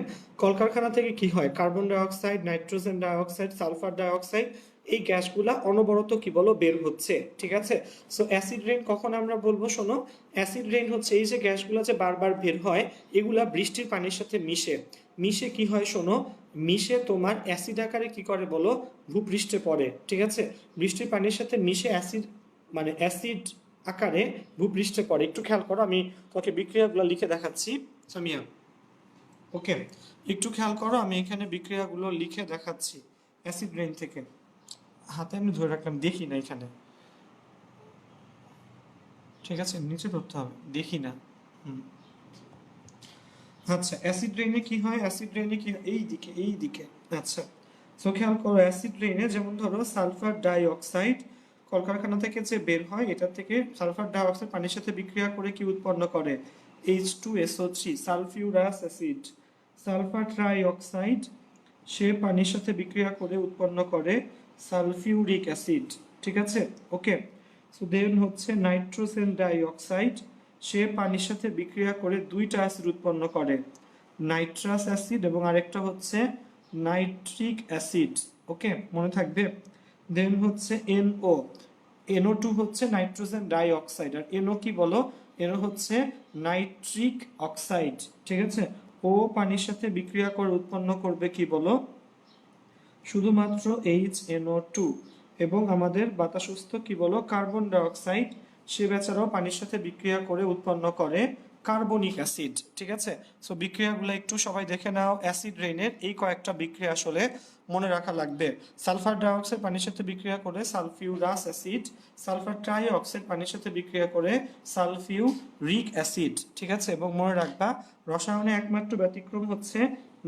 কলকারখানা থেকে কি হয়, carbon die oxide, nitrogen die oxide, sulphur die oxide, এই গ্যাসগুলা অনবরত কি বলো বের হচ্ছে, ঠিক আছে। সো অ্যাসিড রেইন কখন আমরা বলবো শোনো, অ্যাসিড রেইন হচ্ছে এই যে গ্যাসগুলো যে বারবার বের হয়, এগুলা বৃষ্টির পানির সাথে মিশে, মিশে কি হয় শোনো, মিশে তোমার অ্যাসিড আকারে কি করে বলো, ভূপৃষ্ঠে পড়ে, ঠিক আছে। বৃষ্টির পানির সাথে মিশে অ্যাসিড মানে অ্যাসিড আকারে ভূপৃষ্ঠে পড়ে। একটু খেয়াল করো, আমি তোমাকে বিক্রিয়াগুলো লিখে দেখাচ্ছি, সামিয়া। ওকে, একটু খেয়াল করো, আমি এখানে বিক্রিয়াগুলো লিখে দেখাচ্ছি অ্যাসিড রেইন থেকে। হাতে আমি ধরে রাখলাম, দেখি না এখানে, ঠিক আছে, নিচে ধরতে হবে, দেখি না। হুম, আচ্ছা, অ্যাসিড রেইনে কি হয়, অ্যাসিড রেইনে কি হয়? এই দিকে, এই দিকে। আচ্ছা, তো খেয়াল করো, অ্যাসিড রেইনে যেমন ধরো সালফার ডাই অক্সাইড কলকারখানা থেকে যে বের হয়, এটা থেকে সালফার ডাই অক্সাইড পানির সাথে বিক্রিয়া করে কি উৎপন্ন করে, H2SO3, sulphurous acid. Sulphur trioxide সে পানির সাথে বিক্রিয়া করে উৎপন্ন করে সালফিউরিক অ্যাসিড, ঠিক আছে। ওকে, সো দেন হচ্ছে নাইট্রোজেন ডাই অক্সাইড, সে পানির সাথে বিক্রিয়া করে দুইটা অ্যাসিড উৎপন্ন করে, নাইট্রাস অ্যাসিড এবং আরেকটা হচ্ছে নাইট্রিক অ্যাসিড। ওকে, মনে থাকবে। দেন হচ্ছে NO, NO2 হচ্ছে নাইট্রোজেন ডাই অক্সাইড, আর NO কি বলো, NO হচ্ছে নাইট্রিক অক্সাইড, ঠিক আছে। ও পানির সাথে বিক্রিয়া করে উৎপন্ন করবে কি বলো, শুধুমাত্র HNO2। এবং আমাদের বাতাসস্থ কি বলো, কার্বন ডাই অক্সাইড, সে বেচারাও পানির সাথে বিক্রিয়া করে উৎপন্ন করে কার্বনিক অ্যাসিড, ঠিক আছে। সো বিক্রিয়াগুলো একটু সবাই দেখে নাও, অ্যাসিড রেইনের এই কয়েকটা বিক্রিয়া আসলে মনে রাখা লাগবে। সালফার ডাই অক্সাইড পানির সাথে বিক্রিয়া করে sulphurous acid, sulphur try oxide পানির সাথে বিক্রিয়া করে সালফিউরিক অ্যাসিড, ঠিক আছে। এবং মনে রাখবা, রসায়নে একমাত্র ব্যতিক্রম হচ্ছে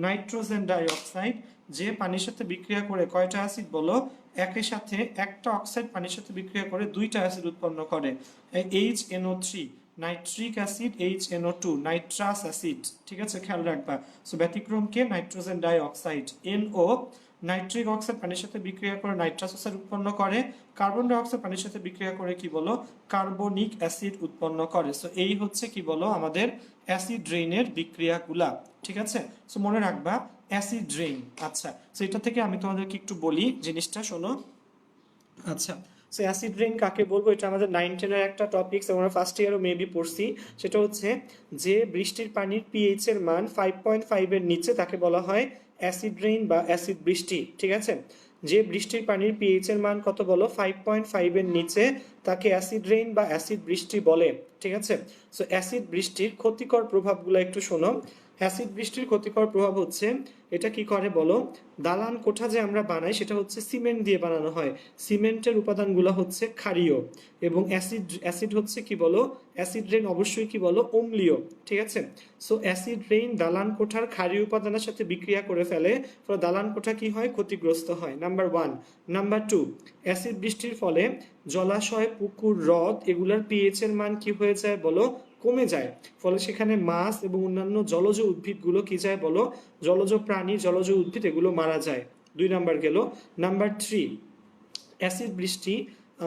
নাইট্রোজেন ডাই অক্সাইড, যে পানির সাথে বিক্রিয়া করে কয়টা অ্যাসিড বলো, একই সাথে একটা অক্সাইড পানির সাথে বিক্রিয়া করে দুইটা অ্যাসিড উৎপন্ন করে, HNO3, nitric acid, HNO2, nitrous acid, ঠিক আছে, খেয়াল রাখবা। সো ব্যতিক্রম কে, nitrogen die oxide, NO। Nitric oxide পানির সাথে বিক্রিয়া করে নাইট্রাস অক্সাইড উৎপন্ন করে, কার্বন ডাই অক্সাইড পানির সাথে বিক্রিয়া করে কি বলো কার্বনিক অ্যাসিড উৎপন্ন করে। সো এই হচ্ছে কি বলো আমাদের অ্যাসিড রেইনের বিক্রিয়াগুলা, ঠিক আছে। সো মনে রাখবা অ্যাসিড রেইন। আচ্ছা, সো এটা থেকে আমি তোমাদেরকে একটু বলি জিনিসটা, শোনো। আচ্ছা, সো অ্যাসিড রেইন কাকে বলবো, এটা আমাদের 9-10 এর একটা টপিক, আমরা ফার্স্ট ইয়ারও মেবি পড়ছি। সেটা হচ্ছে যে বৃষ্টির পানির পিএইচ এর মান 5.5 এর নিচে তাকে বলা হয় অ্যাসিড রেইন বা অ্যাসিড বৃষ্টি, ঠিক আছে। যে বৃষ্টির পানির পিএইচ এর মান কত বলো 5.5 এর নিচে তাকে অ্যাসিড রেইন বা অ্যাসিড বৃষ্টি বলে, ঠিক আছে। সো অ্যাসিড বৃষ্টির ক্ষতিকর প্রভাবগুলো একটু শোনো। অ্যাসিড বৃষ্টির ক্ষতিকর প্রভাব হচ্ছে এটা কি করে বলো, দালান কোঠা যে আমরা বানাই সেটা হচ্ছে সিমেন্ট দিয়ে বানানো হয়, সিমেন্টের উপাদানগুলো হচ্ছে ক্ষারীয়, এবং অ্যাসিড হচ্ছে কি বলো অ্যাসিড রেইন অবশ্যই কি বলো অম্লীয়, ঠিক আছে। সো অ্যাসিড রেইন দালান কোঠার ক্ষারীয় উপাদানের সাথে বিক্রিয়া করে ফেলে, ফলে দালান কোঠা কি হয় ক্ষতিগ্রস্ত হয়, নাম্বার 1। নাম্বার 2, অ্যাসিড বৃষ্টির ফলে জলাশয় পুকুর হ্রদ এগুলার পিএইচ এর মান কি হয়ে যায় বলো কমে যায়, ফলে সেখানে মাছ এবং অন্যান্য জলজ উদ্ভিদগুলো কি যায় বলো জলজ প্রাণী জলজ উদ্ভিদ এগুলো মারা যায়। 2 নাম্বার গেল। নাম্বার 3, অ্যাসিড বৃষ্টি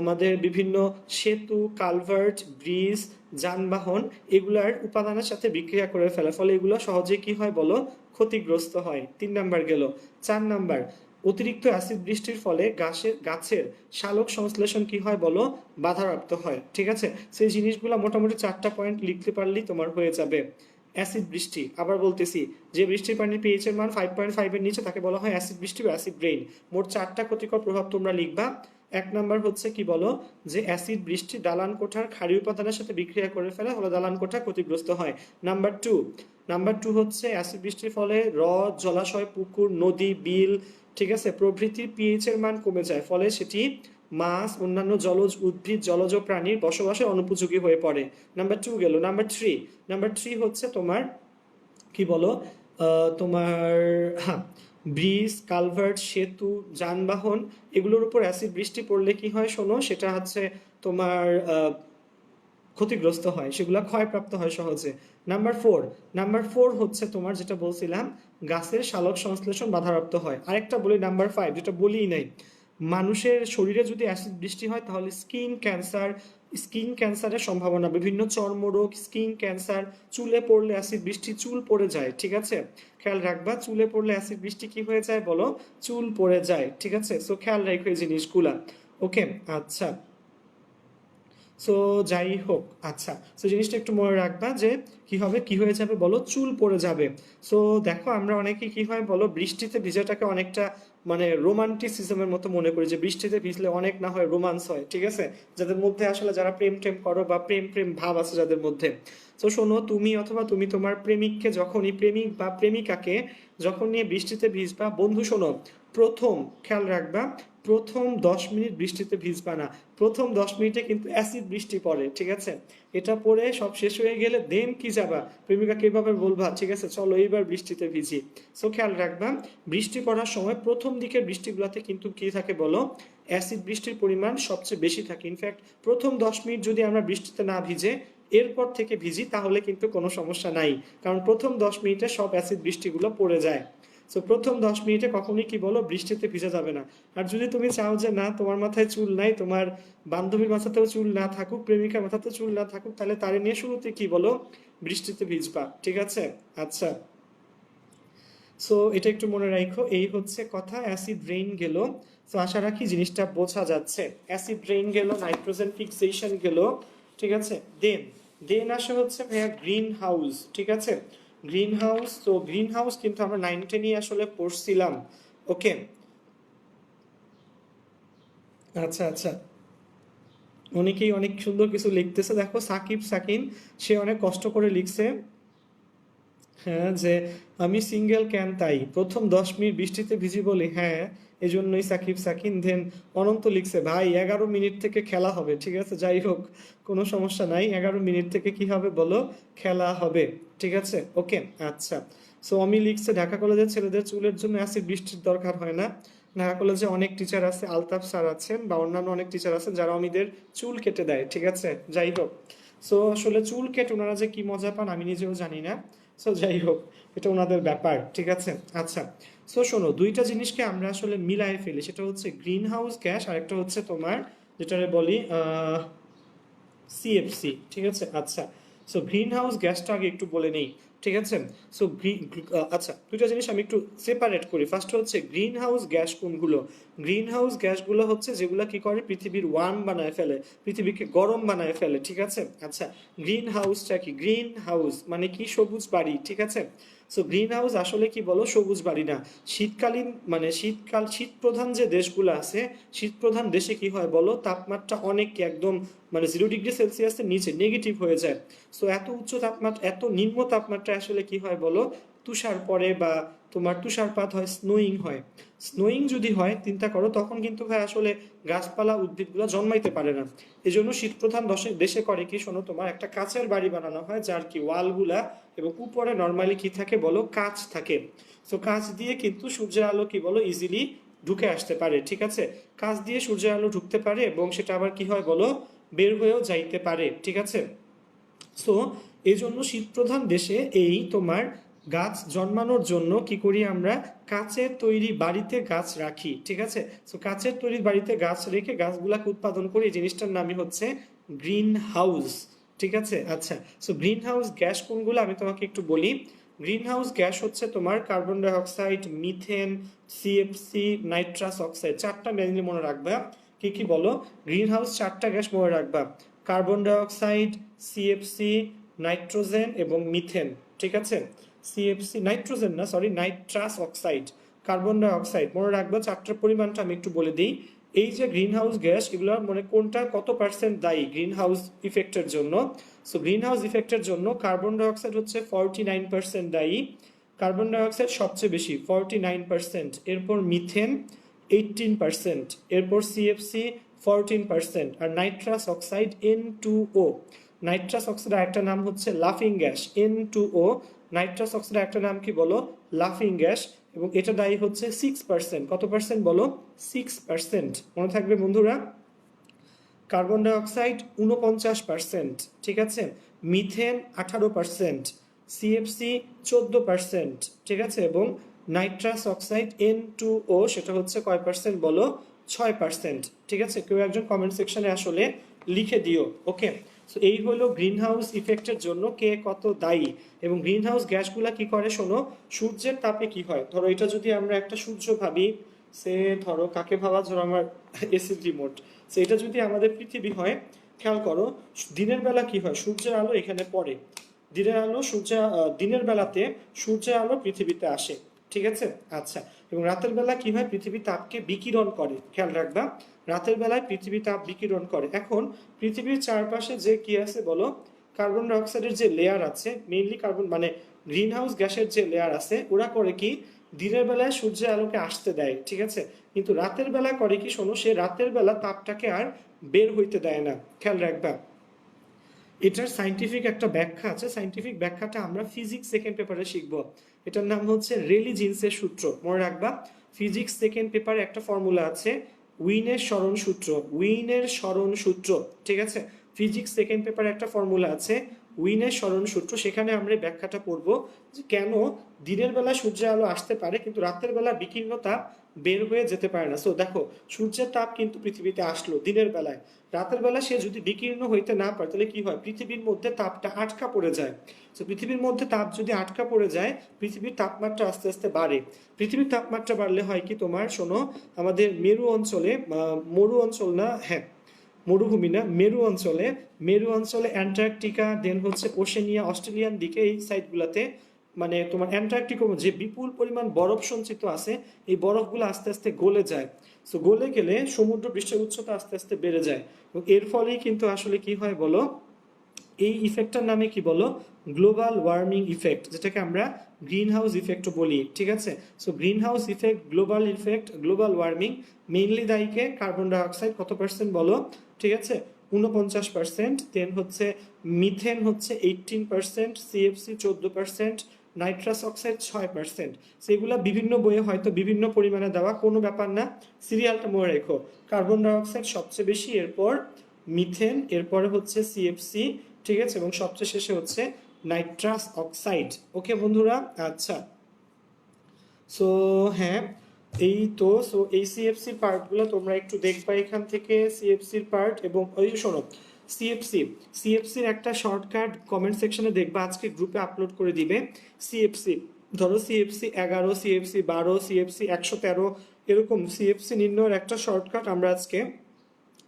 আমাদের বিভিন্ন সেতু কালভার্ট ব্রিজ যানবাহন এগুলার উপাদানের সাথে বিক্রিয়া করে ফেলে, ফলে এগুলো সহজে কি হয় বলো ক্ষতিগ্রস্ত হয়। 3 নাম্বার গেল। 4 নাম্বার, অতিরিক্ত অ্যাসিড বৃষ্টির ফলে গাছের শালক সংশ্লেষণ কি হয় বলো বাধাপ্রাপ্ত হয়, ঠিক আছে। সেই জিনিসগুলো মোটামুটি 4টা পয়েন্ট লিখতে পারলেই তোমার হয়ে যাবে। অ্যাসিড বৃষ্টি, আবার বলতেছি, যে বৃষ্টির পানির পিএইচ এর মান 5.5 এর নিচে তাকে বলা হয় অ্যাসিড বৃষ্টি বা অ্যাসিড রেইন। মোট 4টা ক্ষতিকর প্রভাব তোমরা লিখবা। 1 নাম্বার হচ্ছে কি বলো যে অ্যাসিড বৃষ্টি দালান কোঠার ক্ষারীয় উপাদানের সাথে বিক্রিয়া করে ফেলে, ফলে দালান কোঠা ক্ষতিগ্রস্ত হয়। নাম্বার 2 হচ্ছে অ্যাসিড বৃষ্টির ফলে হ্রদ জলাশয় পুকুর নদী বিল, ঠিক আছে, প্রভৃতির পিএইচ এর মান কমে যায়, ফলে সেটি মাছ অন্যান্য জলজ উদ্ভিদ জলজ প্রাণীর বসবাসের অনুপযোগী হয়ে পড়ে। নাম্বার 2 গেল। নাম্বার 3 হচ্ছে তোমার কি বলো তোমার হ্যাঁ ব্রিজ কালভার্ট সেতু যানবাহন এগুলোর উপর অ্যাসিড বৃষ্টি পড়লে কি হয় শোনো, সেটা হচ্ছে তোমার ক্ষতিগ্রস্ত হয়, সেগুলো ক্ষয়প্রাপ্ত হয় সহজে। নাম্বার 4 হচ্ছে তোমার যেটা বলছিলাম গাছের শালক সংশ্লেষণ বাধাপ্রাপ্ত হয়। আরেকটা বলি নাম্বার 5 যেটা বলিই নাই, মানুষের শরীরে যদি অ্যাসিড বৃষ্টি হয় তাহলে স্কিন ক্যান্সারের সম্ভাবনা, বিভিন্ন চর্মরোগ স্কিন ক্যান্সার, চুলে পড়লে অ্যাসিড বৃষ্টি চুল পড়ে যায়, ঠিক আছে। খেয়াল রাখবা চুলে পড়লে অ্যাসিড বৃষ্টি কি হয়ে যায় বলো চুল পড়ে যায়, ঠিক আছে। সো খেয়াল রাখো এই জিনিসগুলা, ওকে। আচ্ছা, সো যাই হোক, আচ্ছা, সো জিনিসটা একটু মনে রাখবা যে কি হয়ে যাবে বলো চুল পড়ে যাবে। সো দেখো আমরা অনেকে কি হয় বলো বৃষ্টিতে ভিজাটাকে অনেকটা মানে রোমান্টিসিজমের মতো মনে করি, যে বৃষ্টিতে ভিজলে অনেক না হয় রোমান্স হয়, ঠিক আছে, যাদের মধ্যে আসলে যারা প্রেম টেম করো বা প্রেম প্রেম ভাব আছে যাদের মধ্যে। তো শোনো, তুমি অথবা তুমি তোমার প্রেমিককে যখনই প্রেমিক বা প্রেমিকাকে যখন নিয়ে বৃষ্টিতে ভিজবা, বন্ধু শোনো, প্রথম খেয়াল রাখবা প্রথম 10 মিনিট বৃষ্টিতে ভিজবা না, প্রথম 10 মিনিটে কিন্তু অ্যাসিড বৃষ্টি পড়ে, ঠিক আছে। এটা পরে সব শেষ হয়ে গেলে দেন কি যাবা প্রেমিকাকে এভাবে বলবা ঠিক আছে চলো এইবার বৃষ্টিতে ভিজি। সো খেয়াল রাখবা বৃষ্টি পড়ার সময় প্রথম দিকের বৃষ্টিগুলোতে কিন্তু কি থাকে বলো অ্যাসিড বৃষ্টির পরিমাণ সবচেয়ে বেশি থাকে। ইনফ্যাক্ট প্রথম 10 মিনিট যদি আমরা বৃষ্টিতে না ভিজে এরপর থেকে ভিজি তাহলে কিন্তু কোনো সমস্যা নাই, কারণ প্রথম 10 মিনিটে সব অ্যাসিড বৃষ্টিগুলো পড়ে যায়। সো প্রথম 10 মিনিটে কখনই কি বলো বৃষ্টিতে ভিজা যাবে না। আর যদি তুমি চাও যে না তোমার মাথায় চুল নাই, তোমার বান্ধবীর মাথাতেও চুল না থাকুক, প্রেমিকার মাথাতেও চুল না থাকুক, তাহলে তারে নিয়ে শুরুতে কি বলো বৃষ্টিতে ভিজবা, ঠিক আছে। আচ্ছা, সো এটা একটু মনে রাখো, এই হচ্ছে কথা। অ্যাসিড রেইন গেল, তো আশা রাখি জিনিসটা বোঝা যাচ্ছে। অ্যাসিড রেইন গেল, নাইট্রোজেন ফিক্সেশন গেল, ঠিক আছে। দেন দেন আসে হচ্ছে ভাইয়া গ্রিন হাউস, ঠিক আছে। গ্রিন হাউস, তো গ্রিন হাউস কিন্তু আমরা 9-10 আসলে পড়ছিলাম, ওকে। আচ্ছা আচ্ছা, অনেকেই অনেক সুন্দর কিছু লিখতেছে, দেখো সাকিব সাকিন সে অনেক কষ্ট করে লিখছে, হ্যাঁ, যে আমি সিঙ্গেল ক্যান তাই প্রথম 10 মিনিট বৃষ্টিতে ভিজি বলি, হ্যাঁ এজন্যই সাকিব সাকিন। দেন অনন্ত লিখছে ভাই 11 মিনিট থেকে খেলা হবে, ঠিক আছে, যাই হোক কোনো সমস্যা নাই, 11 মিনিট থেকে কি হবে বলো খেলা হবে, ঠিক আছে, ওকে। আচ্ছা, সো আমি লিখছে ঢাকা কলেজের ছেলেদের চুলের জন্য অ্যাসিড বৃষ্টির দরকার হয় না। ঢাকা কলেজে অনেক টিচার আছে, আলতাফ স্যার আছেন বা অন্যান্য অনেক টিচার আছেন যারা আমাদের চুল কেটে দেয়, ঠিক আছে, যাই হোক। সো আসলে চুল কেটে ওনারা যে কি মজা পান আমি নিজেও জানি না। সো যাই হোক, এটা ওনাদের ব্যাপার, ঠিক আছে। আচ্ছা, সো শোনো, দুইটা জিনিসকে আমরা আসলে মিলায় ফেলি, সেটা হচ্ছে গ্রিন হাউস গ্যাস আর একটা হচ্ছে তোমার যেটারে বলি সিএফসি। ঠিক আছে, আচ্ছা। সো গ্রিন হাউস গ্যাসটা আগে একটু বলে নেই। ঠিক আছে, সো আচ্ছা, দুইটা জিনিস আমি একটু সেপারেট করি। ফার্স্ট হচ্ছে গ্রিন হাউস গ্যাস কোনগুলো। গ্রিন হাউস গ্যাসগুলো হচ্ছে যেগুলো কি করে পৃথিবীর ওয়ার্ম বানায় ফেলে, পৃথিবীকে গরম বানায় ফেলে। ঠিক আছে, আচ্ছা। গ্রিন হাউসটা কি? গ্রিন হাউস মানে কি? সবুজ বাড়ি। ঠিক আছে, সো গ্রিন হাউস আসলে কি বলো? সবুজ বাড়ি না। শীতকালীন মানে শীত প্রধান যে দেশগুলো আছে, শীত প্রধান দেশে কি হয় বলো? তাপমাত্রা অনেক একদম মানে 0 ডিগ্রি সেলসিয়াসের নিচে নেগেটিভ হয়ে যায়। সো এত উচ্চ তাপমাত্রা, এত নিম্ন তাপমাত্রায় আসলে কি হয় বলো? তুষার পড়ে বা তোমার তুষারপাত হয়, স্নোয়িং হয়। স্নোয়িং যদি হয় চিন্তা করো, তখন কিন্তু ভাই আসলে গাছপালা উদ্ভিদগুলো জন্মাইতে পারে না। এই জন্য শীতপ্রধান দেশে করে কি শোনো, তোমার একটা কাঁচের বাড়ি বানানো হয়, যার কি ওয়ালগুলা এবং উপরে নর্মালি কি থাকে বলো? কাঁচ থাকে। সো কাঁচ দিয়ে কিন্তু সূর্যের আলো কি বলো? ইজিলি ঢুকে আসতে পারে। ঠিক আছে, কাঁচ দিয়ে সূর্যের আলো ঢুকতে পারে এবং সেটা আবার কি হয় বলো? বের হয়েও যাইতে পারে। ঠিক আছে, সো এই জন্য শীতপ্রধান দেশে এই তোমার গাছ জন্মানোর জন্য কি করি আমরা? কাচের তৈরি বাড়িতে গাছ রাখি। ঠিক আছে, সো কাচের তৈরি বাড়িতে গাছ রেখে গাছগুলাকে উৎপাদন করি। এই জিনিসটার নামই হচ্ছে গ্রিন হাউস। ঠিক আছে, আচ্ছা। সো গ্রিন হাউস গ্যাস কোনগুলো আমি তোমাকে একটু বলি। গ্রিন হাউস গ্যাস হচ্ছে তোমার carbon dioxide, methane, CFC, nitrous oxide. চারটা মেনলি মনে রাখবা। কি কি বলো? গ্রিন হাউস চারটা গ্যাস মনে রাখবা: carbon die oxide, CFC, nitrogen এবং মিথেন। ঠিক আছে, সিএফসি নাইট্রোজেন না, sorry, nitrous oxide, carbon die oxide মনে রাখবো। চারটার পরিমাণটা আমি একটু বলে দিই। এই যে গ্রিন হাউস গ্যাস, এগুলো মানে কোনটা কত পার্সেন্ট দায়ী গ্রিন হাউস ইফেক্টের জন্য? সো গ্রিন হাউস ইফেক্টের জন্য কার্বন ডাই অক্সাইড হচ্ছে 49% দায়ী। কার্বন ডাই অক্সাইড সবচেয়ে বেশি, 49%। এরপর মিথেন 18%, এরপর সিএফসি 14%, আর নাইট্রাস অক্সাইড N2O। নাইট্রাস অক্সাইডের একটা নাম হচ্ছে লাফিং গ্যাস, N2O। নাইট্রাস অক্সাইডের একটা নাম কি বলো? লাফিং গ্যাস। এবং এটা দায়ী হচ্ছে 6%। কত পার্সেন্ট বলো? 6%। মনে থাকবে বন্ধুরা। Carbon die oxide 49%। ঠিক আছে, মিথেন 18%, সিএফসি 14%। ঠিক আছে, এবং নাইট্রাস অক্সাইড N2O সেটা হচ্ছে কয় পার্সেন্ট বলো? 6%। ঠিক আছে, কেউ একজন কমেন্ট সেকশনে আসলে লিখে দিও। ওকে, সো এই হলো গ্রিন হাউস ইফেক্টের জন্য কে কত দায়ী। এবং গ্রিন হাউস গ্যাসগুলা কি করে শোনো, সূর্যের তাপে কি হয়, ধরো এটা যদি আমরা একটা সূর্য ভাবি, সে ধরো কাকে ভাবা, ধরো আমার এসি রিমোট। সো এটা যদি আমাদের পৃথিবী হয়, খেয়াল করো দিনের বেলা কি হয়? সূর্যের আলো এখানে পড়ে, দিনের বেলাতে সূর্যের আলো পৃথিবীতে আসে। ঠিক আছে, আচ্ছা। এবং রাতের বেলা কি হয়? পৃথিবী তাপকে বিকিরণ করে। খেয়াল রাখবা, রাতের বেলায় পৃথিবী তাপ বিকিরণ করে। এখন পৃথিবীর চারপাশে যে কি আছে বলো? কার্বন ডাই অক্সাইডের যে লেয়ার আছে, মেইনলি কার্বন মানে গ্রিন হাউস গ্যাসের যে লেয়ার আছে, ওরা করে কি? দিনের বেলায় সূর্যের আলোকে আসতে দেয়। ঠিক আছে, কিন্তু রাতের বেলা করে কি শোনো, সে রাতের বেলা তাপটাকে আর বের হইতে দেয় না। খেয়াল রাখবা, এটার সাইন্টিফিক একটা ব্যাখ্যা আছে। সাইন্টিফিক ব্যাখ্যাটা আমরা ফিজিক্স সেকেন্ড পেপারে শিখব। এটার নাম হচ্ছে রেলি জিন্সের সূত্র। মনে রাখবা, ফিজিক্স সেকেন্ড পেপারে একটা ফর্মুলা আছে, উইনের সরণ সূত্র। উইনের সরণ সূত্র। ঠিক আছে, ফিজিক্স সেকেন্ড পেপারে একটা ফর্মুলা আছে, উইনের সরণ সূত্র। সেখানে আমরা ব্যাখ্যাটা পড়বো যে কেন দিনের বেলা সূর্যের আলো আসতে পারে কিন্তু রাতের বেলা বিকিরণ তাপ বের হয়ে যেতে পারে না। সো দেখো, সূর্যের তাপ কিন্তু পৃথিবীতে আসলো দিনের বেলায়, রাতের বেলা সে যদি বিকীর্ণ হইতে না পারে তাহলে কি হয়? পৃথিবীর মধ্যে তাপটা আটকা পড়ে যায়। তো পৃথিবীর মধ্যে তাপ যদি আটকা পড়ে যায়, পৃথিবীর তাপমাত্রা আস্তে আস্তে বাড়ে। পৃথিবীর তাপমাত্রা বাড়লে হয় কি তোমার শোনো, আমাদের মেরু অঞ্চলে, মরু অঞ্চল না, হ্যাঁ মরুভূমি না, মেরু অঞ্চলে অ্যান্টার্কটিকা, দেন হচ্ছে ওশেনিয়া, অস্ট্রেলিয়ান দিকে এই সাইডগুলোতে মানে তোমার অ্যান্টার্কটিকা যে বিপুল পরিমাণ বরফ সঞ্চিত আছে, এই বরফগুলো আস্তে আস্তে গলে যায়। সো গলে গেলে সমুদ্র পৃষ্ঠের উচ্চতা আস্তে আস্তে বেড়ে যায় এবং এর ফলেই কিন্তু আসলে কি হয় বলো? এই ইফেক্টটার নামে কি বলো? গ্লোবাল ওয়ার্মিং ইফেক্ট, যেটাকে আমরা গ্রিন হাউস ইফেক্টও বলি। ঠিক আছে, so greenhouse effect, global effect, global warming mainly দায়ীকে কার্বন ডাই অক্সাইড কত পার্সেন্ট বলো? ঠিক আছে, 49%। দেন হচ্ছে মিথেন হচ্ছে 18%, সিএফসি 14%, নাইট্রাস অক্সাইড 6%। সেগুলো বিভিন্ন বইয়ে হয়তো বিভিন্ন পরিমাণে দেওয়া, কোনো ব্যাপার না, সিরিয়ালটা মনে রেখো। কার্বন ডাই অক্সাইড সবচেয়ে বেশি, এরপর মিথেন, এরপরে হচ্ছে সিএফসি। ঠিক আছে, এবং সবচেয়ে শেষে হচ্ছে নাইট্রাস অক্সাইড। ওকে বন্ধুরা, আচ্ছা। সো হ্যাঁ, এই তো সো এই সিএফসি পার্টগুলো তোমরা একটু দেখবা এখান থেকে, সিএফসির পার্ট। এবং ওই যে শোনো, সিএফসি সিএফসির একটা শর্টকাট কমেন্ট সেকশনে দেখবা, আজকে গ্রুপে আপলোড করে দিবে। সিএফসি ধরো সিএফসি 11, সিএফসি 12, সিএফসি 113, এরকম সিএফসি নির্ণয়ের একটা শর্টকাট আমরা আজকে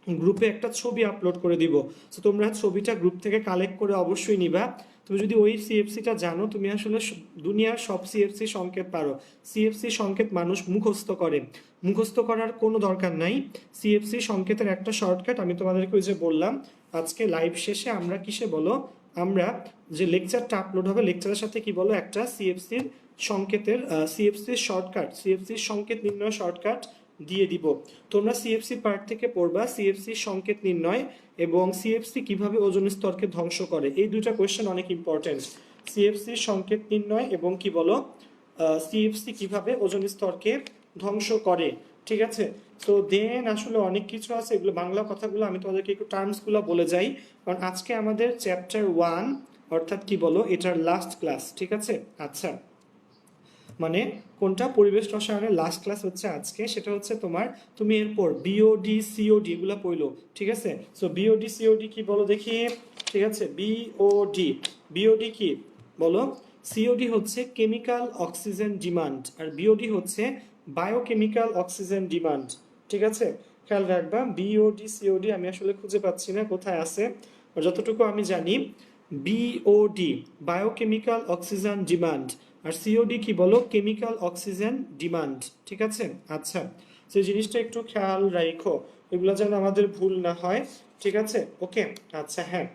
গ্রুপে একটা ছবি আপলোড করে দিব। তো তোমরা ছবিটা গ্রুপ থেকে কালেক্ট করে অবশ্যই নিবা। তুমি যদি ওই সিএফসিটা জানো, তুমি আসলে দুনিয়ার সব সিএফসি সংকেত পারো। সিএফসি সংকেত মানুষ মুখস্থ করে, মুখস্থ করার কোনো দরকার নাই। সিএফসি সংকেতের একটা শর্টকাট আমি তোমাদেরকে ওই যে বললাম, আজকে লাইভ শেষে আমরা কিসে বলো, আমরা যে লেকচারটা আপলোড হবে লেকচারের সাথে কি বলো একটা সিএফসির সংকেতের সিএফসির শর্টকাট, সিএফসির সংকেত নির্ণয় শর্টকাট দিয়ে দিব। তোমরা সিএফসি পার্ট থেকে পড়বা সিএফসি সংকেত নির্ণয় এবং সিএফসি কিভাবে ওজোন স্তরকে ধ্বংস করে। এই দুইটা কোয়েশ্চেন অনেক ইম্পর্টেন্ট। সিএফসি সংকেত নির্ণয় এবং কি বলো সিএফসি কিভাবে ওজোন স্তরকে ধ্বংস করে, ঠিক আছে। তো দেন আসলে অনেক কিছু আছে, এগুলো বাংলা কথাগুলো আমি তোমাদেরকে একটু টার্মসগুলো বলে যাই, কারণ আজকে আমাদের চ্যাপ্টার 1 অর্থাৎ কি বলো এটার লাস্ট ক্লাস, ঠিক আছে। আচ্ছা, মানে কোনটা, পরিবেশ রসায়নের লাস্ট ক্লাস হচ্ছে আজকে, সেটা হচ্ছে তোমার, তুমি এরপর বিওডি সিওডি এগুলো পড়লো, ঠিক আছে। সো বিওডি সিওডি কি বলো দেখি, ঠিক আছে। বিওডি, বিওডি কি বলো, সিওডি হচ্ছে কেমিক্যাল অক্সিজেন ডিমান্ড, আর বিওডি হচ্ছে বায়োকেমিক্যাল অক্সিজেন ডিমান্ড, ঠিক আছে। খেয়াল রাখবা, বিওডি সিওডি আমি আসলে খুঁজে পাচ্ছি না কোথায় আছে, যতটুকু আমি জানি বিওডি বায়োকেমিক্যাল অক্সিজেন ডিমান্ড, আর সিওডি কি বলো, কেমিক্যাল অক্সিজেন ডিমান্ড, ঠিক আছে। আচ্ছা, সেই জিনিসটা একটু খেয়াল রাখো, এগুলো যেন আমাদের ভুল না হয়, ঠিক আছে। ওকে, আচ্ছা হ্যাঁ।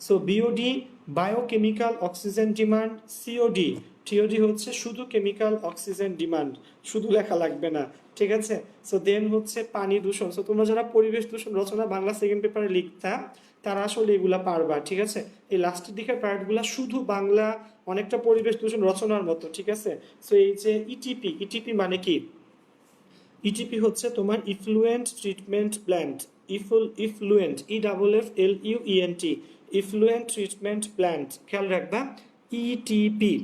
So BOD biochemical oxygen demand, COD TOD হচ্ছে শুধু কেমিক্যাল অক্সিজেন ডিমান্ড, শুধু লেখা লাগবে না, ঠিক আছে। সো দেন হচ্ছে পানি দূষণ। সো তোমরা যারা পরিবেশ দূষণ রচনা বাংলা সেকেন্ড পেপারে লিখতা, তারা আসলে এগুলা পারবা, ঠিক আছে। এই লাস্টের দিকের পার্টগুলা শুধু বাংলা, অনেকটা পরিবেশ দূষণ রচনার মতো, ঠিক আছে। সো এই যে ইটিপি, ইটিপি মানে কি, ইটিপি হচ্ছে তোমার effluent treatment plant, effluent EFFLUENT, effluent treatment plant, খেয়াল রাখবা ইটিপি,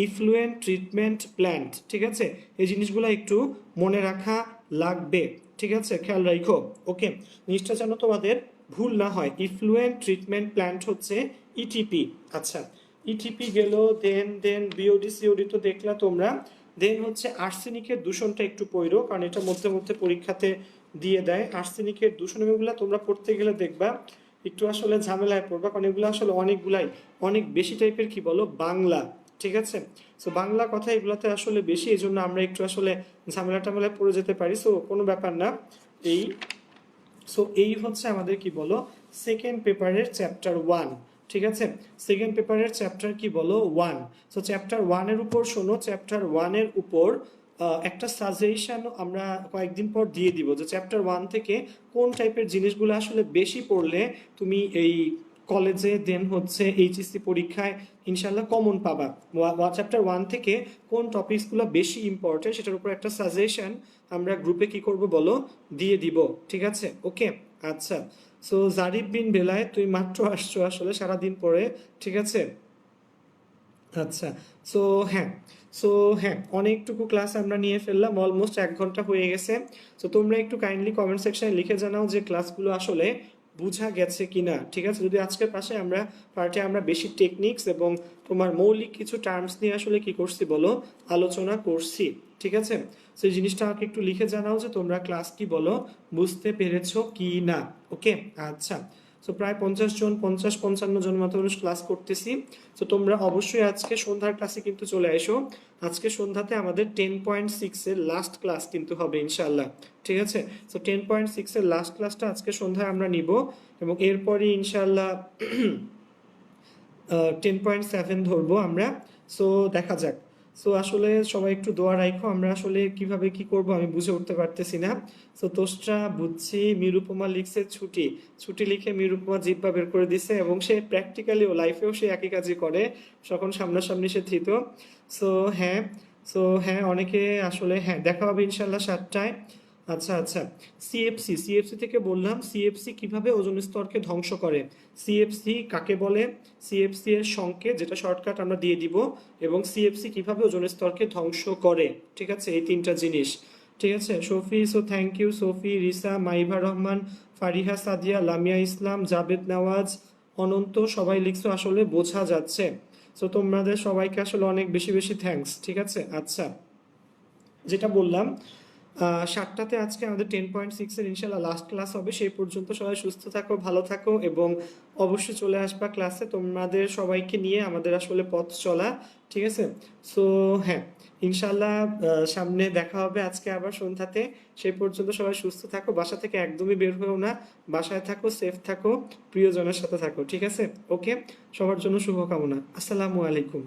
ইফ্লুয়েন্ট ট্রিটমেন্ট প্ল্যান্ট, ঠিক আছে। এই জিনিসগুলো একটু মনে রাখা লাগবে, ঠিক আছে, খেয়াল রাখো। ওকে, জিনিসটা যেন তোমাদের ভুল না হয়, ইফ্লুয়েন্ট ট্রিটমেন্ট প্ল্যান্ট হচ্ছে ইটিপি। আচ্ছা, ইটিপি গেল, দেন দেন বিওডি সিওডি তো দেখলা তোমরা। দেন হচ্ছে আর্সেনিকের দূষণটা একটু পড়ো, কারণ এটা মধ্যে মধ্যে পরীক্ষাতে দিয়ে দেয়। আর্সেনিকের দূষণ এগুলো তোমরা পড়তে গেলে দেখবা একটু আসলে ঝামেলায় পড়বা, কারণ এগুলো আসলে অনেকগুলাই অনেক বেশি টাইপের কি বলো বাংলা, ঠিক আছে। সো বাংলা কথা এগুলোতে আসলে বেশি, এই জন্য আমরা একটু আসলে ঝামেলা টামেলায় পড়ে যেতে পারি। সো কোনো ব্যাপার না। এই সো এই হচ্ছে আমাদের কি বলো সেকেন্ড পেপারের চ্যাপ্টার 1, ঠিক আছে। সেকেন্ড পেপারের চ্যাপ্টার কি বলো 1। সো চ্যাপ্টার 1 এর উপর শোনো, চ্যাপ্টার 1 এর উপর একটা সাজেশন আমরা কয়েকদিন পর দিয়ে দিব, যে চ্যাপ্টার 1 থেকে কোন টাইপের জিনিসগুলো আসলে বেশি পড়লে তুমি এই কলেজে দেন হচ্ছে এইচএসসি পরীক্ষায় ইনশাল্লাহ কমন পাবা। চ্যাপ্টার 1 থেকে কোন টপিকসগুলো বেশি ইম্পর্টেন্ট সেটার উপর একটা সাজেশন আমরা গ্রুপে কি করব বলো দিয়ে দিব, ঠিক আছে। ওকে, আচ্ছা। সো জারিফ বিন বেলায়, তুই মাত্র আসছো আসলে সারাদিন পরে, ঠিক আছে। আচ্ছা, সো হ্যাঁ, সো হ্যাঁ, অনেকটুকু ক্লাস আমরা নিয়ে ফেললাম, অলমোস্ট 1 ঘন্টা হয়ে গেছে। সো তোমরা একটু কাইন্ডলি কমেন্ট সেকশনে লিখে জানাও যে ক্লাসগুলো আসলে বোঝা গেছে কিনা, ঠিক আছে। যদি আজকের পার্টে আমরা বেশি টেকনিক্স এবং তোমার মৌলিক কিছু টার্মস নিয়ে আসলে কি করছি বলো আলোচনা করছি, ঠিক আছে। সো এই জিনিসটা আমাকে একটু লিখে জানাও যে তোমরা ক্লাস কি বলো বুঝতে পেরেছো কি না। ওকে, আচ্ছা। সো প্রায় 50 জন, 50-55 জন মতো মানুষ ক্লাস করতেছি। তো তোমরা অবশ্যই আজকে সন্ধ্যার ক্লাসে কিন্তু চলে এসো। আজকে সন্ধ্যাতে আমাদের 10.6 এর লাস্ট ক্লাস কিন্তু হবে ইনশাল্লাহ, ঠিক আছে। সো 10.6 এর লাস্ট ক্লাসটা আজকে সন্ধ্যায় আমরা নিব, এবং এরপরে ইনশাল্লাহ 10.7 ধরবো আমরা। সো দেখা যাক। সো আসলে সবাই একটু দোয়া রাখো, আমরা আসলে কিভাবে কি করব আমি বুঝে উঠতে পারতেছি না। সো তোষরা বুঝছি, নিরুপমা লিখছে ছুটি, ছুটি লিখে নিরুপমা জিব্বা বের করে দিছে, এবং সে প্র্যাকটিক্যালিও লাইফেও সে একই কাজই করে, যখন সামনাসামনি সে থিত। সো হ্যাঁ, সো হ্যাঁ, অনেকে আসলে হ্যাঁ দেখা হবে ইনশাল্লাহ 7টায়। আচ্ছা আচ্ছা, সিএফসি থেকে বললাম, সিএফসি কিভাবে ওজোন স্তরকে ধ্বংস করে। সিএফসি কাকে বলে, সিএফসি এর সংকেত যেটা শর্টকাট আমরা দিয়ে দিব, এবং সিএফসি কিভাবে ওজোন স্তরকে ধ্বংস করে। ঠিক আছে, এই তিনটা জিনিস। ঠিক আছে Safi, so thank you Safi, Risa, Maiva Rahman, Fariha Sadia, Lamia Islam, Jabed Nawaz, Ananta, সবাই লিখছো, আসলে বোঝা যাচ্ছে। সো তোমাদের সবাইকে আসলে অনেক বেশি বেশি থ্যাঙ্কস। ঠিক আছে, আচ্ছা, যেটা বললাম, 7টাতে আজকে আমাদের 10.6 এর ইনশাল্লাহ লাস্ট ক্লাস হবে। সেই পর্যন্ত সবাই সুস্থ থাকো, ভালো থাকো, এবং অবশ্যই চলে আসবা ক্লাসে। তোমাদের সবাইকে নিয়ে আমাদের আসলে পথ চলা। ঠিক আছে, সো হ্যাঁ, ইনশাল্লাহ সামনে দেখা হবে আজকে আবার সন্ধ্যাতে। সেই পর্যন্ত সবাই সুস্থ থাকো, বাসা থেকে একদমই বের হয়েও না, বাসায় থাকো, সেফ থাকো, প্রিয়জনের সাথে থাকো। ঠিক আছে, ওকে, সবার জন্য শুভকামনা। আসসালামু আলাইকুম।